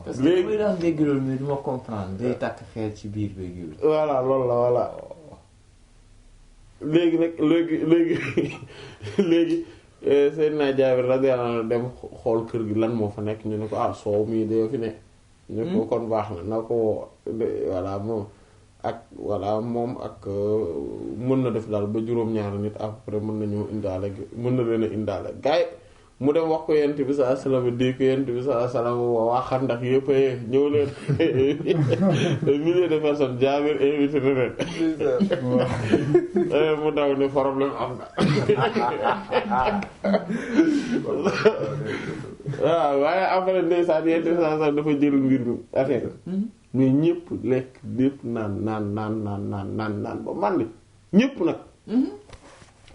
[SPEAKER 4] parce que léegi daan dégg loolu mais duma comprendre day takk xeer ci biir bi
[SPEAKER 1] voilà loolu la voilà léegi nag léegi Seydina Jaabir radiyallahu anhu dem xool kër gi lan moo fa nekk ñu ne ko soow mii de fi ne ñu ko kon baax na ko voilà moom ak voilà moom ak mën na def daal ba juróom-ñaari nit à peu près mën nañu indaale mën na leen a indaale gaay mu dem wax ko yent bi sallallahu alayhi wasallam di ko yent bi sallallahu alayhi wasallam waa Xandaq yëpp ñëw leen milliers de personnes Jaabir invité na leen mu daw ne problème am na waaw waaye après ndeysaan yent bi sallallahu alayhi wasallam dafa jël mbir mi affaire mais ñëpp lekk ñëpp naan ba màndi ñëpp nag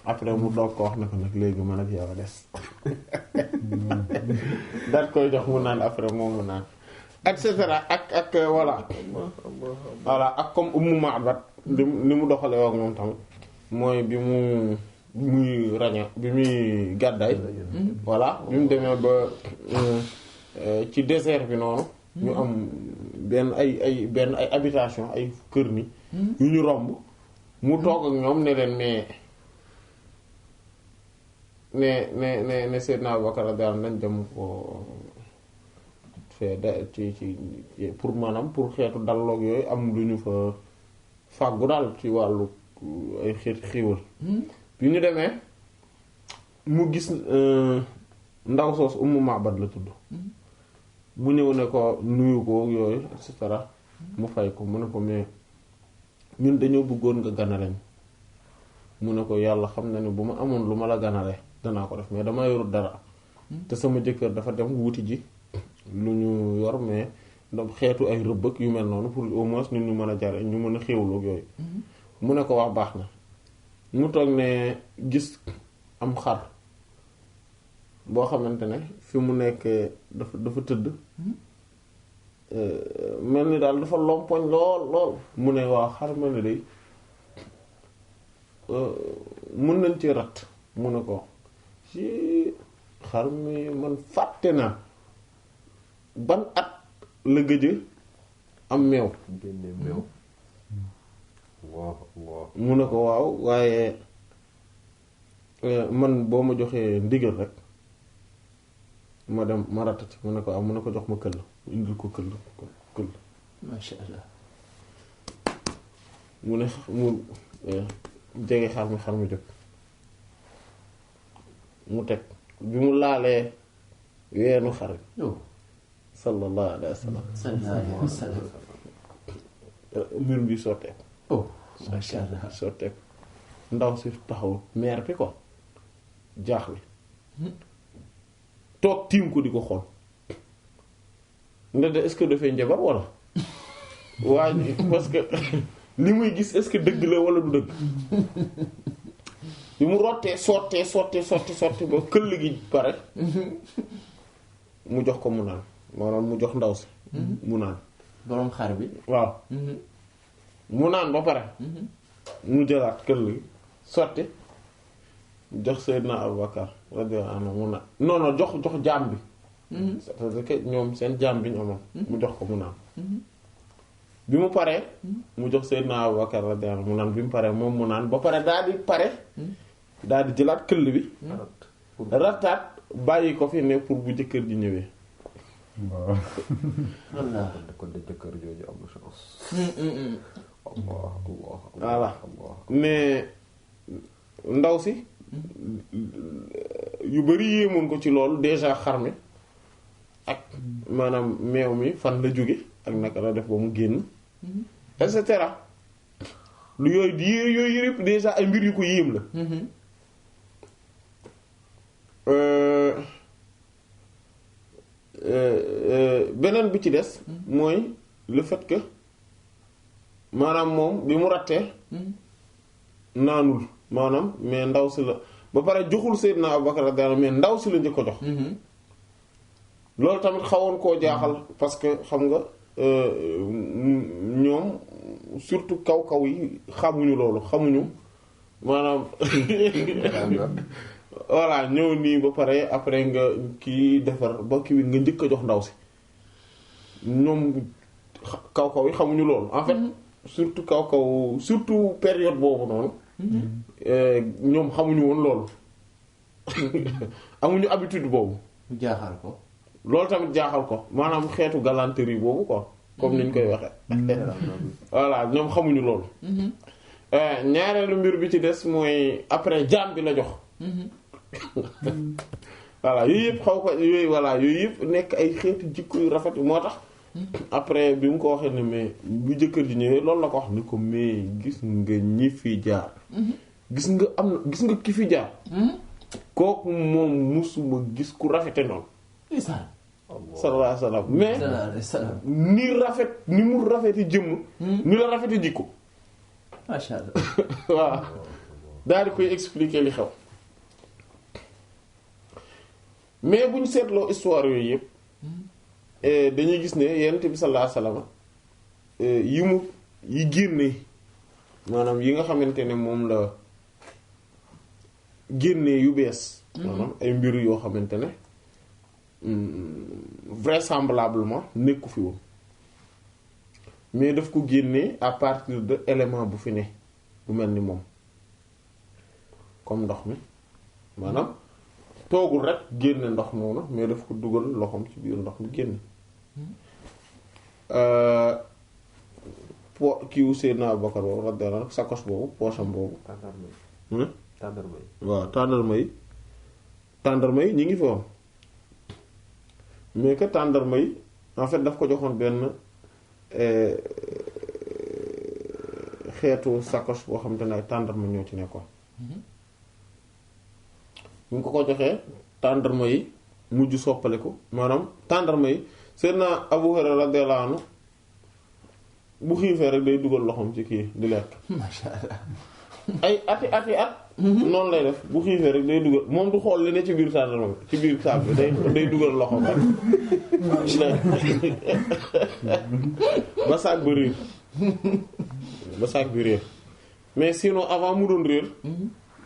[SPEAKER 1] après mu doog ko wax na ko nag léegi man ak yow a des daat koy jox mu naan après moom mu naan et cetera ak voilà ak comme Ummu Ma'bad ni mu doxale ak moom tamit mooy bi muy raña bi muy gàddaay voilà bi mu demee ba ci désert bi noonu ñu am benn ay habitation ay kër ni yu ñu romb mu toog ak ñoom ne leen ne Seydina Abubakar radiyallahu anhu nañ dem ko fee ci pour maanaam pour xeetu dalloog yooyu am lu ñu fa fàggu daal ci wàllu ay xeeti xiiwal bi ñu demee mu gis ndaw soos Ummu Ma'bad la tudd mu ñëw ne ko nuyu ko yooyu et cetera mu fay ko mu ne ko mais ñun dañoo bëggoon nga ganaleñ mu ne ko yàlla xam na ne bu ma amoon lu ma la ganale danaa ko def mais dama yorul dara te sama jëkkër dafa dem wuti ji lu ñu yor mais donc xeetu ay rëbbëg yu mel noonu pour au moins ñun ñu mën a jare ñu mën a xéwlu ak yooyu mu ne ko wax baax na mu toog ne gis am xar boo xamante ne fi mu nekk dafa tëdd mel ni daal dafa lompoñ lool mu ne waa xar mel ni day mën nañ ci rat mu ne ko ci xar mi man fàtte naa ban at la gëj am meew mu ne ko waaw waaye man boo ma joxee ndigal rek ma dem ma ratati mu ne ko waaw mu ne ko jox ma këll indil ko këll
[SPEAKER 4] masha Allah
[SPEAKER 1] mu ne mu jege xar mi jóg mu teg bi mu laalee weenu xar sallallahu alayhi wa sallam mbir bi sotteeku
[SPEAKER 4] masha Allah
[SPEAKER 1] sotteeku ndaw si taxaw meer bi ko jaaxle toog tiim ko di ko xool nda de est-ce que dafay njabar walla waaye parce que li muy gis est-ce que dëgg la walla du dëgg bi mu rottee sotti ba këll gi pare mu jox ko mu naan maanaam mu jox ndaw si mu naan
[SPEAKER 4] boroom xar bi
[SPEAKER 1] waaw mu naan ba pare mu jëlaat këll gi sotti jox Seydina Abubakar radiyallahu anhu mu naan non jox jaam bi c'est-à-dire que ñoom seen jaam bi ñu amoon mu jox ko mu naan bi mu paree mu jox Seydina Abubakar radiyallahu anhu mu naan bi mu paree moom mu naan ba pare daal di pare daal di jëlaat këll bi rattaat bàyyi ko fi ne pour bu jëkkër ji ñëwee
[SPEAKER 2] waaw.
[SPEAKER 4] Allah
[SPEAKER 3] kon de jëkkër jooju am na chance.
[SPEAKER 1] voilà mais ndaw si yu bari yéemoon ko ci loolu déjà xar mi ak maanaam meew mi fan la jóge ak naka la def ba mu génn et cetera lu yooyu yëpp déjà ay mbir yu ko yéem la beneen bi ci des mooy le fait que maanaam moom bi mu rattee naanul maanaam mais ndaw si la ba pare joxul Seydina Abubakar radiyallahu mais ndaw si la njëkk ko jox loolu tamit xawoon koo jaaxal parce que xam nga ñoom surtout kaw yi xamuñu loolu xamuñu maanaam voilà ñëw nii ba pare après nga kii defar ba kii nga njëkk a jox ndaw si ñoom kaw yi xamuñu loolu en fait surtout surtout période boobu noonu ñoom xamuñu woon loolu amuñu habitude boobu
[SPEAKER 4] mu jaaxal ko
[SPEAKER 1] loolu tamit jaaxal ko maanaam xeetu galanterie boobu quoi comme niñ koy waxe voilà ñoom xamuñu loolu ñaareelu mbir bi ci des mooy après jaam bi la jox voilà yooyu yëpp xaw ko yooyu voilà yooyu yëpp nekk ay xeeti jikko yu rafet moo tax après bi mu ko waxee ne mais bu jëkkër ji ñëwee loolu la ko wax ni ko mais gis nga ñi fi jaar gis nga ki fi jaar kooku moom musuma gis ku rafete noonu sallallahu alayhi wasallam mais ni mu rafeti jëmm ni la rafeti jikko
[SPEAKER 4] masha Allah
[SPEAKER 1] waaw daal di koy expliquer li xew mais bu ñu seetloo histoire yooyu yëpp dañuy gis ne Yonent bi sallallahu alayhi wasallam yi génne maanaam yi nga xamante ne moom la génne yu bees maanaam ay mbir yoo xamante ne vraisemblablement nekku fi woon mais daf ko génne à partir de élément bu fi ne bu mel ni moom comme ndox mi maanaam toogul rek génne ndox noonu mais daf ko dugal loxoom ci biir ndox mi génne kiiwu Seydina Abubakar boobu radiyallahu anhu sacoche boobu poosam boobu waaw tàndarma yi ñi ngi fi woon mais que tàndarma yi en fait daf ko joxoon benn xeetu sacoche boo xam te ne ay tàndarma ñoo ci nekkoon bu ñu ko joxee tàndarma yi mujj soppaliku maanaam tàndarma yi Seydina Abu Hurayra radiyallahu anhu bu xiifee rek day dugal loxoom ci kii di lekk
[SPEAKER 4] masha Allah
[SPEAKER 1] ay ati at noonu lay def bu xiifee rek day dugal moom du xool li ne ci biir tàndarma bi ci biir saab bi day dugal loxoom rek ba saag bi réer mais sinon avant mu doon réer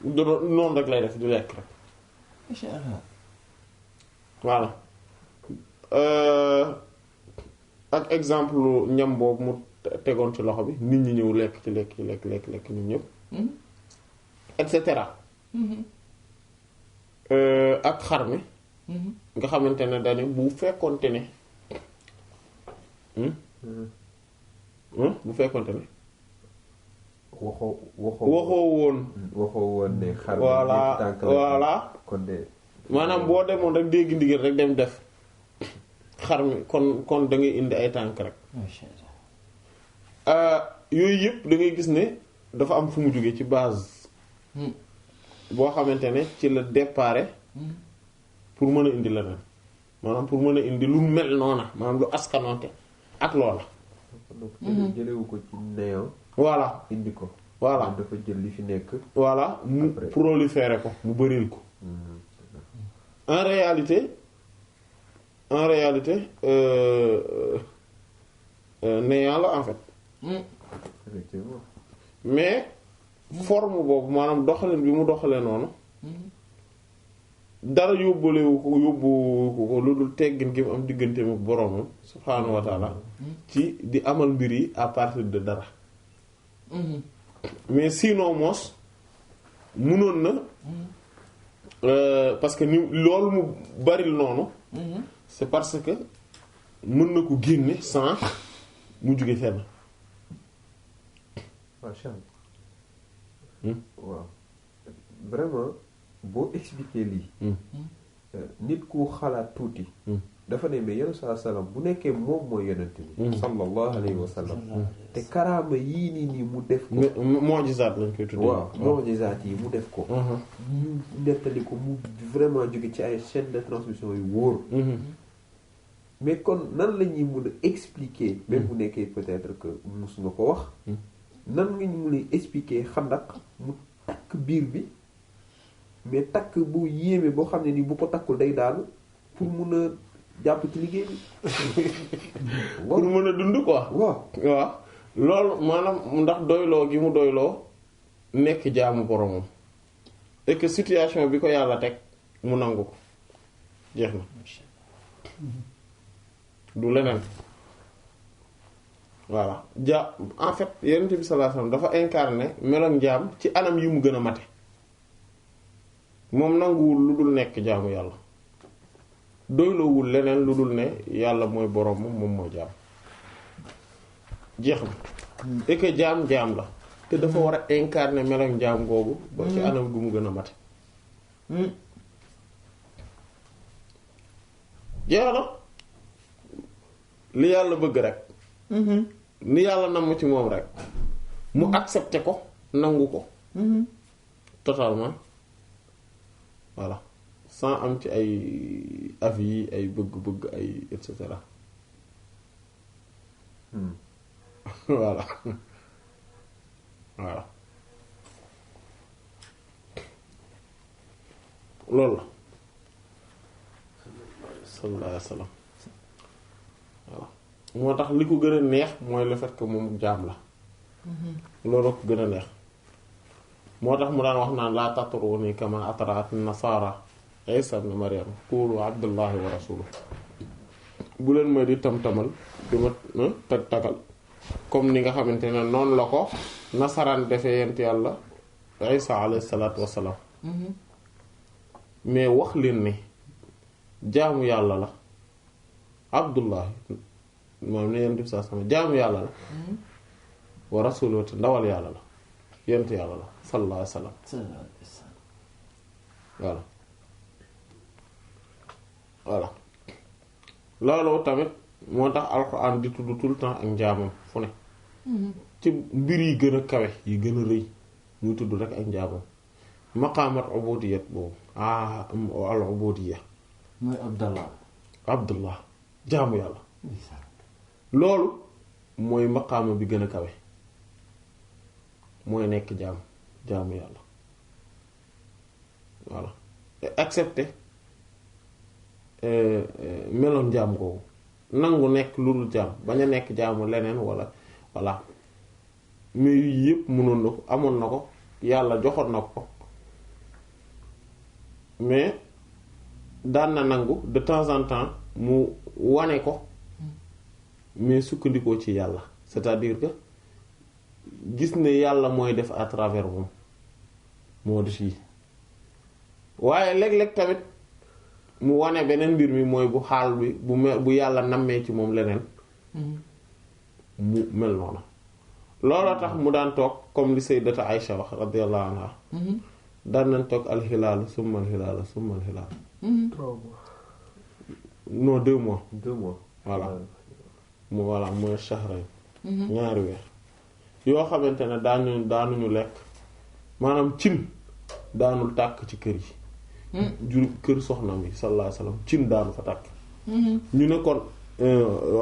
[SPEAKER 1] noonu rek lay def di lekk rek
[SPEAKER 4] masha Allah
[SPEAKER 1] voilà ak exemple ñam boobu mu tegoon ci loxo bi nit ñi ñëw lekk ñun ñëpp et cetera ak xar mi nga xamante ne dañu bu fekkonte ne bu fekkonte ne waxoo woon
[SPEAKER 3] ne xar
[SPEAKER 1] voilà
[SPEAKER 3] kon de
[SPEAKER 1] maanaam boo demoon rek dégg ndigal rek dem def xar mi kon da ngay indi ay tànk rek yooyu yëpp da ngay gis ne dafa am fu mu jógee ci base boo xamante ne ci la départ pour mën a indi leneen maanaam pour mën a indi lu mel noona maanaam lu askanoonte ak loola
[SPEAKER 3] jëlewu ko ci néant
[SPEAKER 1] voilà
[SPEAKER 3] indi ko
[SPEAKER 1] voilà
[SPEAKER 3] dafa jël li fi nekk
[SPEAKER 1] voilà mu proliférer ko mu bëril ko en réalité néant la en fait
[SPEAKER 3] effectivement
[SPEAKER 1] mais forme boobu maanaam doxalin bi mu doxalee noonu dara yóbbulewu ko lu dul teggin gi mu am diggante mu boroomam subhaanahu wa taala ci di amal mbir yi à partir de dara mais sinon moos munoon na parce que ni loolu mu bari noonu c'est parce que mën na ko génne sans mu jóge fenn
[SPEAKER 3] macha Allah waaw vraiment boo expliquer lii nit ku xalaat tuuti dafa ne mais yonent sallallahu alayhi wasallam bu nekkee moom mooy yonent bi sallallahu alayhi wasallam te karaama yii nii mu def ko
[SPEAKER 1] mu'jizaat lañ koy tuddee
[SPEAKER 3] waaw mu'jizaat yi mu def ko ñu nettali ko mu vraiment jóge ci ay chaîne de transmission yu wóor mais kon nan la ñuy mën a expliquer même bu nekkee peut-être que mus nga ko wax nan nga ñu mën a expliquer Xandaq mu takk biir bi mais takk bu yéeme boo xam ne ni bu ko takkul day daal pour mun a jàpp ci liggéey bi
[SPEAKER 1] pour mën a dund quoi waaw loolu maanaam ndax doyloo gi mu doyloo nekk jaamu boromam et que situation bi ko yàlla teg mu nangu ko jeex na du leneen voilà en fait Yonent bi sallallahu alayhi wasallam dafa incarné meloom jaam ci anam yi mu gën a mate moom nanguwul lu dul nekk jaamu yàlla doyloowul leneen lu dul ne yàlla mooy borom moom mooy jaam jeex na et que jaam la te dafa war a incarner meloom jaam googu ba ci anam gu mu gën a mate jeex na li yàlla bëgg rek ni yàlla namm ci moom rek mu accepter ko nangu ko totalement voilà sans am ci ay avis ay bëgg-bëgg ay et cetera voilà voilà loolu la sallallahu alayhi wa sallam voilà moo tax li ko gën a neex mooy le fait que moom jaam la loolu ko gën a neex moo tax mu daan wax naan laa tatruni kama atraat nasara Isa ibn Maryam qulu abdullahi wa rasuluhu bu leen may di tam-tamal di ma tag-tagal comme ni nga xamante ne noonu la ko nasaraan defee yent yàlla Isa alayhi salaatu wassalaam mais wax leen ni jaamu yàlla la abdullahi moom ne yent bi saa sama jaamu yàlla la wa rasuluhu te ndawal yàlla la yent yàlla la sallallahu alayhi wasallam voilà voilà loolu tamit moo tax alxuraan di tudd tout le temps ak njaamam fu ne ci mbir yi gën a kawe yi gën a rëy muy tudd rek ak njaamam maqaamat ubudiyat boobu al ubudiyya
[SPEAKER 4] mooy
[SPEAKER 1] abdullah jaamu yàlla loolu mooy maqaama bi gën a kawe mooy nekk jaamu yàlla voilà accepter meloon jaam googu nangu nekk lu dul jaam bañ a nekk jaamu leneen wala voilà mais yii yëpp mënoon na ko amoon na ko yàlla joxoon na ko mais daan na nangu de temps en temps mu wane ko mais sukkandikoo ci yàlla c'est-à-dire que gis ne yàlla mooy def à travers moom moo def yi waaye léeg-léeg tamit mu wane beneen mbir mi mooy bu xaal bi bu yàlla nammee ci moom leneen mu mel noonu looloo tax mu daan toog comme li sayyidata Aïcha wax radiyallahu anha daan nañ toog alxilaalu summa alxilaalu summa alxilaalu
[SPEAKER 3] 3 mois.
[SPEAKER 1] non 2 mois
[SPEAKER 3] 2 mois.
[SPEAKER 1] voilà mooy shahrayn ñaari weer yoo xamante ne daanuñu lekk maanaam cin daanul tàkk ci kër yi jur kër soxnaam yi sallallahu alayhi wasallam cin daanu fa tàkk ñu ne kon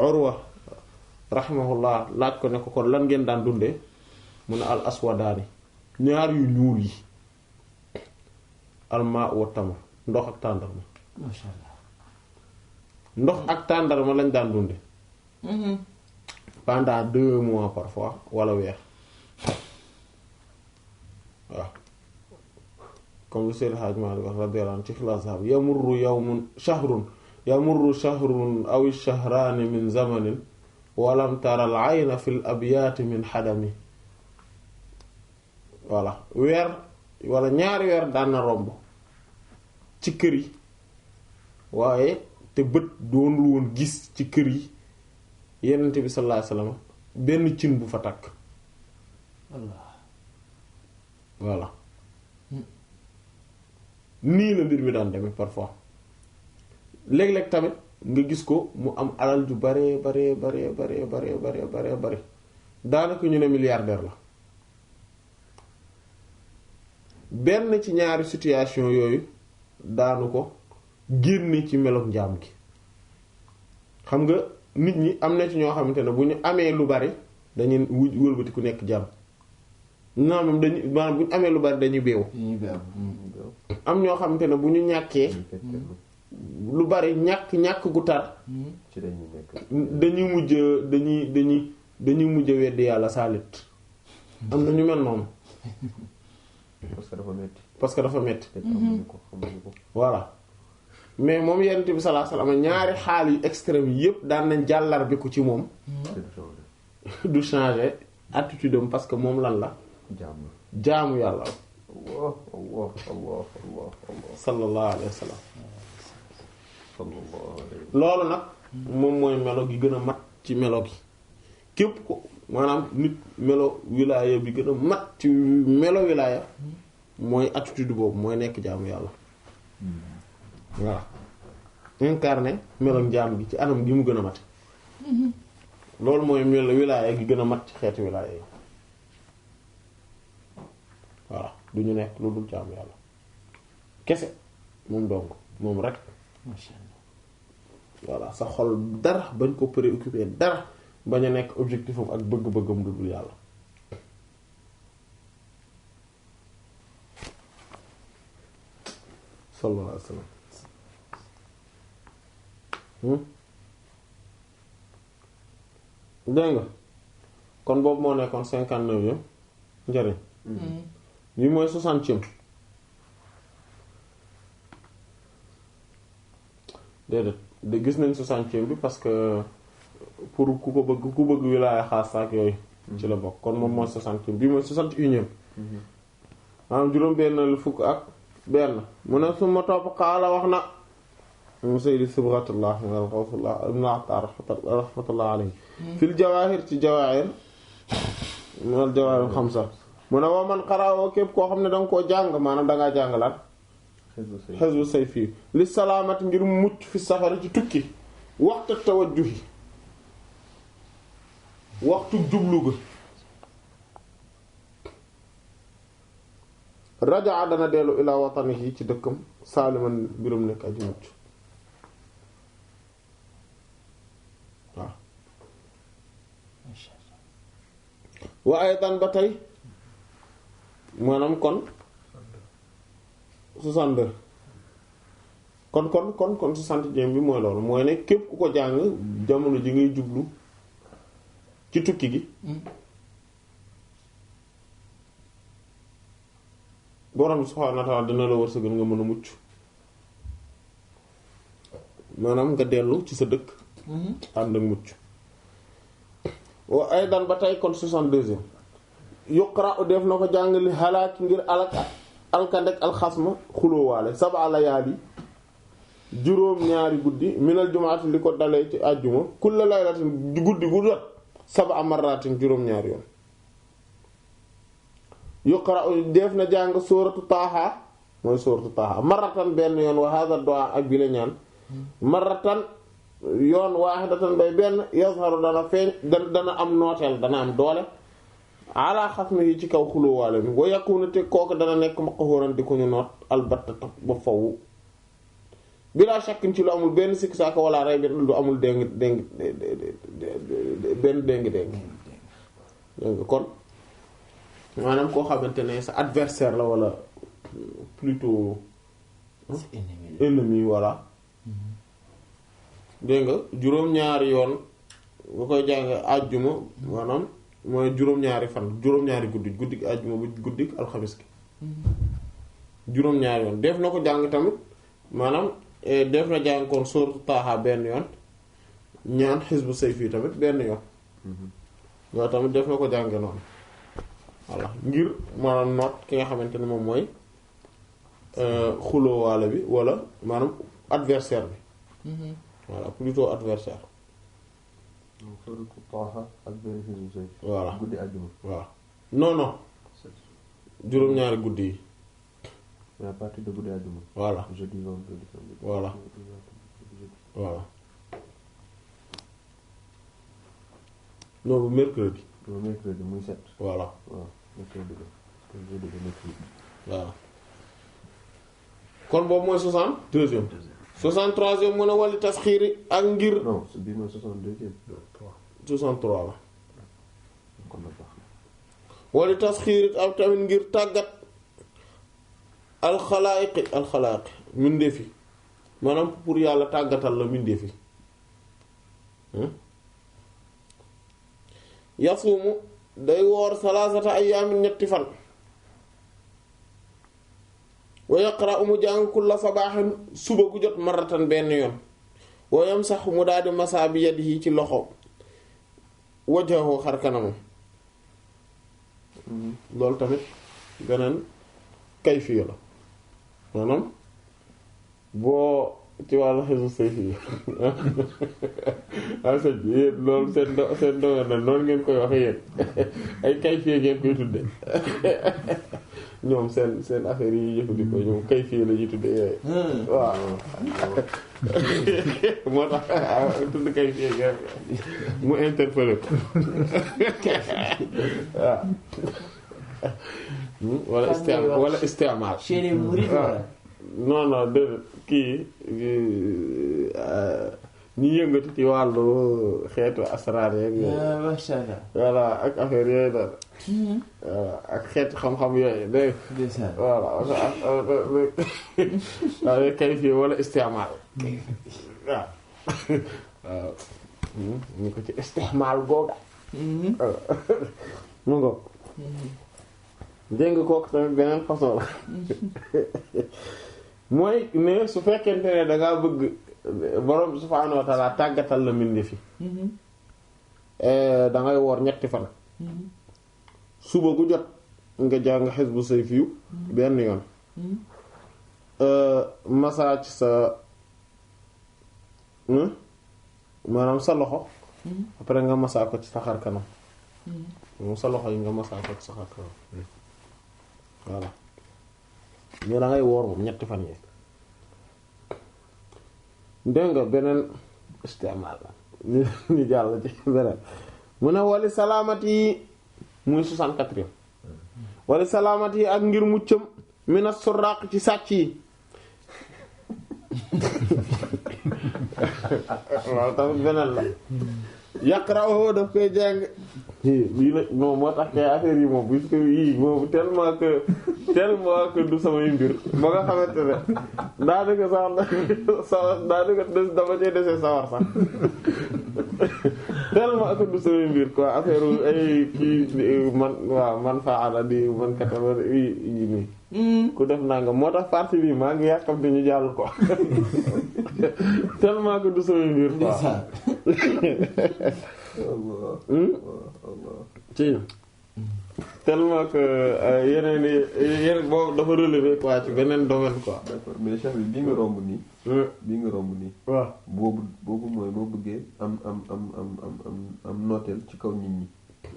[SPEAKER 1] Urwa rahimahullah laaj ko ne ko kon lan ngeen daan dundee mu ne al aswadaani ñaar yu ñuul yi al maa wa tamr ndox ak tàndarma
[SPEAKER 4] masha Allah
[SPEAKER 1] ndox ak tàndarma lañ daan dunde pendant 2 mois parfois wala weer waaw comme lu Seydou Hadj Malick wax radiyallahu anhu ci Xilaas Zahab yamurru shahrun aw shahraani min zamanin walam tara al ayna fi l abyaati min xadami voilà weer wala ñaari weer daan na romb ci kër yi waaye te bët doonul woon gis ci kër yi Yonent bi sallallahu alayhi wasallam benn cin bu fa takk voilà nii la mbir mi daan demee parfois léeg-léeg tamit nga gis ko mu am alal ju bare daanaka ñu ne milliardaire la benn ci ñaari situation yooyu daanu ko génne ci meloog njaam gi xam nga nit ñi am na ci ñoo xamante ne bu ñu amee lu bari dañuy wëlbati ku nekk jaam non moom maanaam bu ñu amee lu bari dañuy beewu am ñoo xamante ne bu ñu ñàkkee lu bari ñàkk gu tar
[SPEAKER 3] ci
[SPEAKER 1] dañuy mujj weddi yàlla saalit am na ñu mel noonu parce que dafa metti voilà mais moom Yonent bi sallallahu alayhi wasallam ñaari xaal yu extrême yépp daan nañ jàllar bi ko ci moom du changer attitude am parce que moom lan la jaamu yàlla sallallahu alayhi wasallam loolu nag moom mooy melo gi gën a mat ci melo gi képp ko maanaam nit melo wilaaya bi gën a mat ci melo wilaaya mooy attitude boobu mooy nekk jaamu yàlla voilà incarné meloom jaam gi ci anam gi mu gën a mat loolu mooy melo wilaaya gi gën a mat ci xeeti wilaaya yi voilà du ñu nekk lu dul jaamu yàlla kese moom dong moom rek
[SPEAKER 4] masha Allah.
[SPEAKER 1] voilà sa xol dara bañ ko préoccupé dara bañ a nekk objectifam ak bëgg-bëggam lu dul yàlla sallallahu alayhi wasallam dégg nga kon boobu moo nekkoon 59e njariñ bi mooy 60e déedéet de gis nañ 60e bi parce que pour ku ko bëgg ku bëgg wilaaya xaas ak yooyu ci la bokk kon moom mooy 60e bi mooy 61e maanaam juróom benn fukk ak benn mu ne suma topp xaala wax na mu Sayyidi Sibghatullah al-Ghawthullah ibn Attar rahmatullah alayhi fil jawaahir ci jawaahir al jawaahir xamsa mu ne wa man qara'ahu képp koo xam ne danga koo jàng maanaam dangaa jàng lan Hizbu Sayfi li salaamati ngir mucc fi safari ci tukki waxtu tawajjuhi waxtu jublu ga rajaa dana dellu ilaa watanihi ci dëkkam saaliman mbirum nekk aji mucc waaw
[SPEAKER 4] masha Allah.
[SPEAKER 1] wa aydan ba tey maanaam kon 62 kon 60 bi mooy loolu mooy ne képp ku ko jàng jamono ji ngay jublu ci tukki gi borom bi subhaanahu wa ta'aala dina la wërsëgal nga mën a mucc maanaam nga dellu ci sa dëkk ànd ak mucc wa aydan ba tey kon 62 yuqra def na ko jàng li halaaki ngir alkandek alxasma xulóowaale sab'a layaali juróom-ñaari guddi minal jumaati li ko dalee ci àjjuma kulla laylatin guddi gu jot sab'a marratin juróom-ñaari yoon yuqra def na jàng sóoratu taaha mooy sóoratu taaha marratan benn yoon wa hadha du'a ak bi la ñaan marratan yoon waahidatan bay benn yazharu dana feeñ dana am nooteel dana am doole ala xasma yi ci kaw xulóowaale mi wa yakunu te kooku dana nekk maqhuran di ko ñu noot albatta ba faw bilaa shakkin ci lu amul benn sikk saaka wala rey bi lu amul déng benn déng kon maanaam koo xamante ne sa adversaire la wala plutôt ennemi voilà dégg nga juróom-ñaari yoon nga koy jàng àjjuma maanaam mooy juróom-ñaari fan juróom-ñaari guddik àjjuma bu guddik alxamis gi juróom-ñaari yoon def na ko jàng tamit maanaam def na jàng kon sourate Taaha benn yoon ñaan Hizbu Sayfi tamit benn yoon loolu tamit def na ko jànge noonu voilà ngir maanaam noot ki nga xamante ne moom mooy xuloowaale bi wala maanaam adversaire bi voilà plutôt adversaire voilà
[SPEAKER 3] guddi àjjuma.
[SPEAKER 1] voilà non juróom-ñaari guddi yi
[SPEAKER 3] mais à partir de guddi àjjuma.
[SPEAKER 1] voilà
[SPEAKER 3] jeudi vendredi samedi.
[SPEAKER 1] voilà non bu mercredi
[SPEAKER 3] mercredi muy set.
[SPEAKER 1] voilà
[SPEAKER 3] waaw mercredi la jeudi ba mercredi.
[SPEAKER 1] voilà kon boobu mooy 62e 63e mën a wàlli tasxiiri ak ngir
[SPEAKER 3] non bii mooy 62e.
[SPEAKER 1] 63 la
[SPEAKER 3] kon nag baax na.
[SPEAKER 1] wàlli tasxiiri ak tamit ngir tàggat alxalaayiqi mindeefi maanaam pour yàlla tàggatal la mindeefi yasuumu day woor salaasata ayyaamin ñetti fan wa yaqra'u mu jàng kulla sabaaxin suba gu jot marratan benn yoon wa yamsaxu mu daldi masaa bi yadihi ci loxo wajhahu xar kanamam loolu tamit beneen kayfiya la maanaam boo ci wàllu xesu sayf yi ah sëñ bi yéen loolu seen domaine la noonu ngeen koy waxe yéen ay kayfiye ngeen koy tudde ñoom seen affaire yi jëfandikoo ñoom kayfiye la ñuy tudde yooyu waaw moo tax tudd kayfiye ngeen mu interpellé ko waaw wala istimaal
[SPEAKER 4] chez les mourides wala
[SPEAKER 1] non de kii ñi yëngatu ci wàllu xeetu asraar yeeg yooyu
[SPEAKER 4] masha Allah
[SPEAKER 1] voilà ak affaire yooyu daal voilà ak xeetu xam-xam yooyu dégg
[SPEAKER 4] ndeysaan
[SPEAKER 1] voilà waaw kayfiye wala istimaal waaw waaw ñu ko ci istimaal googa mu ngo dégg nga kooku tamit beneen façon la mooy ne su fekkente ne dangaa bëgg borom bi subhaanahu wa ta'ala tàggatal la mindi fi dangay woor ñetti fan suba gu jot nga jàng xisbu sayfiyu benn yoon masaa ci sa maanaam sa loxo après nga masaa ko ci sa xar kanam moom sa loxo yi nga masaa ko ci sa xar kanam voilà ñu da ngay woor moom ñetti fan yi dégg nga beneen istimaal la ñu jàll ci beneen mu ne wali salaamat yi muy 64e wali salaamat yi ak ngir muccam mina surraq ci sàcc yi waaw tamit beneen la yaqra'uhu daf koy jàng lii nag moom moo tax kay affaire yi moom puisque yii moom tellement que du samay mbir ba nga xamante ne daanaka sax daanaka dama cee desee sawar sax tellement que du samay mbir quoi affaire ay kii man waaw man faala di man kataba yi nii ku def naa nga moo tax partie bi maa ngi yàkkam te ñu jàll ko tellement que du samay mbir quoi ci tellement que yeneen boobu dafa relever quoi ci beneen domaine quoi.
[SPEAKER 3] d'accord mais chef bi nga romb nii. bii nga romb nii.
[SPEAKER 1] waaw
[SPEAKER 3] boobu mooy boo bëggee am nooteel ci kaw nit ñi.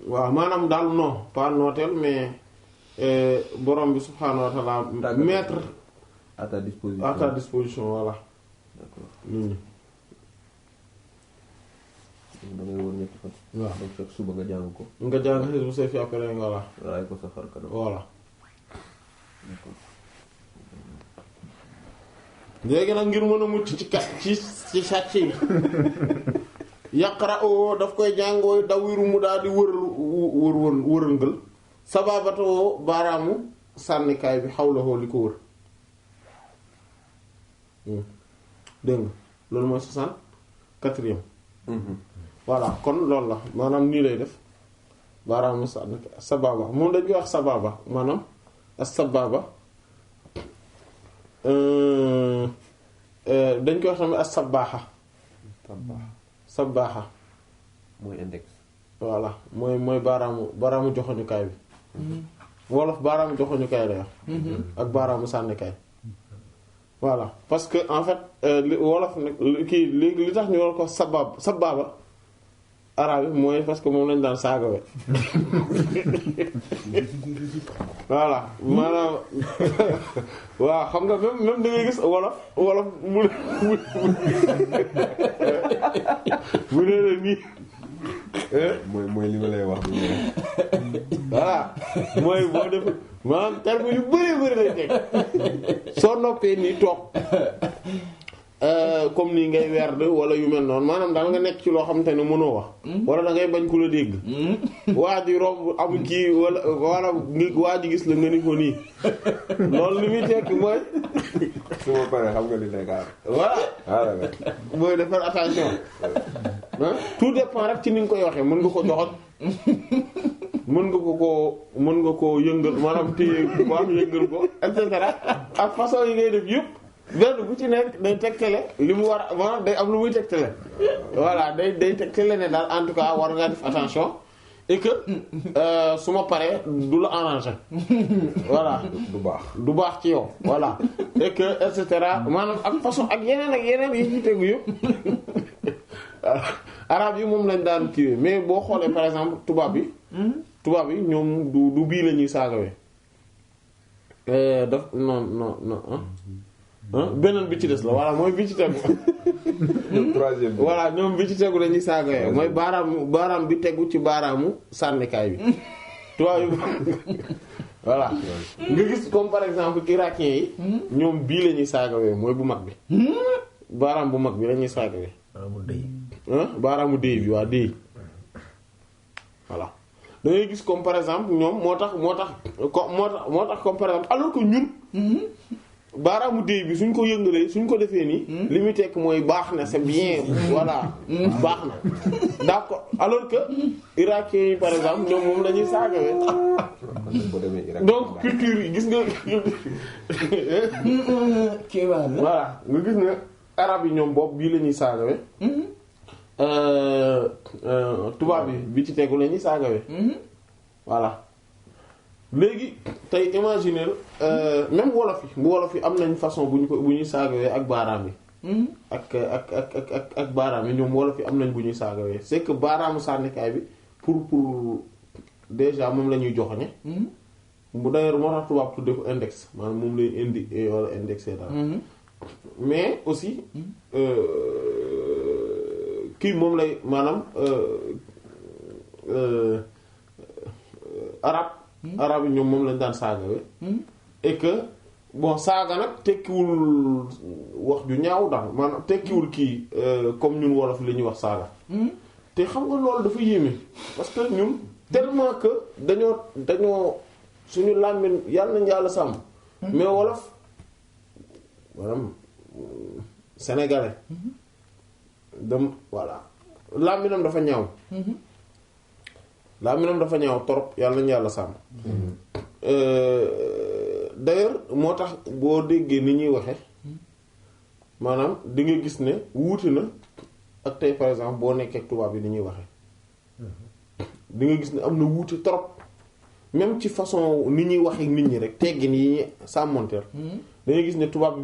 [SPEAKER 1] waaw maanaam daal non pas nooteel mais borom bi subhaanahu wa ta'ala mettre
[SPEAKER 3] à ta disposition
[SPEAKER 1] à ta disposition voilà.
[SPEAKER 3] d'accord
[SPEAKER 1] nit ñi.
[SPEAKER 3] da ngay wër ñetti fan.
[SPEAKER 1] waaw
[SPEAKER 3] donc fekk suba nga jàng ko.
[SPEAKER 1] nga jàng xisbu sayfi après voilà.
[SPEAKER 3] raay ko sa xar kanam.
[SPEAKER 1] voilà. léegi nag ngir mën a mucc ci ci sàcc yi yaqra'u daf koy jàngoo dawiru mu daal di wërëngal sababatoo baaraamu sànnikaay bi xawlahoo li ko wër dégg nga loolu mooy 64e voilà kon loolu la maanaam nii lay def baaraamu sànnikaay sababa moom dañ koy wax sababa maanaam as sababa dañ koy wax tamit as sabaaxa sabaaxa
[SPEAKER 3] mooy index.
[SPEAKER 1] voilà mooy baaraamu joxoñukaay bi wolof baaraamu joxoñukaay la wax ak baaraamu sànnikaay voilà parce que en fait li wolof nag kii li tax ñu war ko sababa arabe mooy parce que moom lañ daan saagawe voilà maanaam waaw xam nga même da ngay gis wolof bu nee la nii
[SPEAKER 3] mooy li ma lay wax.
[SPEAKER 1] voilà mooy boo def maanaam terme yu bari lay teg soo noppee nii toog comme nii ngay werd wala yu mel noonu maanaam daal nga nekk ci loo xamante ne mënoo wax wala da ngay bañ ku la dégg waa ji romb am kii wala waa ji gis la nga ni ko nii loolu li muy tekki mooy
[SPEAKER 3] su ma paree xam nga li lay gaar.
[SPEAKER 1] voilà mooy defar attention tout dépend rek ci ni nga koy waxee mën nga ko joxot mën nga ko yëngal maanaam téye bu am yëngal ko et cetera ak façon yi ngay def yëpp benn bu ci nekk day tegtale li mu war a maanaam day am lu muy tegtale voilà day tegtale ne daal en tout cas war ngaa def attention et que su ma paree du la arranger voilà du baax ci yow voilà et que et cetera maanaam ak façon ak yeneen yi ci tegu yëpp arabe yi moom lañ daan kiiwee mais boo xoolee par exemple tubaab yi ñoom du bii la ñuy saagawee daf non beneen bi ci des la voilà mooy bi ci tegu
[SPEAKER 3] troisième bi
[SPEAKER 1] voilà ñoom bi ci tegu la ñuy saagawee mooy baaraam bi tegu ci baaraamu sànnikaay bi tubaab yi voilà nga gis comme par exemple irakien yi ñoom bii la ñuy saagawee mooy bu mag bi baaraam bu mag bi la ñuy saagawee baaraamu déy bi waa déy voilà da ngay gis comme par exemple ñoom moo tax comme par exemple alors que ñun baaraamu déy bi suñ ko yëngalee suñ ko defee nii li muy tekk mooy baax na c'est bien voilà baax na d'accord alors que irakien yi par exemple ñoom moom la ñuy saagawee donc culture yi gis nga voilà nga gis ne arab yi ñoom bopp bii la ñuy saagawee tubaab bi ci tegu la ñuy saagawee voilà léegi tey imaginer même wolof yi am nañ façon bu ñuy saagawee ak baaraam yi ak baaraam yi ñoom wolof yi am nañ bu ñuy saagawee c'est que baaraamu sànnikaay bi pour déjà moom la ñuy joxoñe bu d'ailleurs moo tax tubaab tudde ko index maanaam moom lay indi wala indexé daal mais aussi kii moom lay maanaam arab yi ñoom moom lañ daan saagawe et que bon saaga nag tekkiwul wax ju ñaaw daal maanaam tekkiwul kii comme ñun wolof li ñuy wax saaga te xam nga loolu dafa yéeme parce que ñun tellement que dañoo suñu làmmiñ yàlla nañ yàlla sàmm mais wolof maanaam sénégalais dem voilà làmmiñam dafa ñaaw làmmiñam dafa ñaaw torop yàlla nañu yàlla sàmm d'ailleurs moo tax boo déggee ni ñuy waxe maanaam di nga gis ne wuute na ak tey par exemple boo nekkee tubaab yi ni ñuy waxe di nga gis ne am na wuute trop même ci façon ni ñuy waxe nit ñi rek teggin yi ñuy sàmmonteel da ngay gis ne tubaab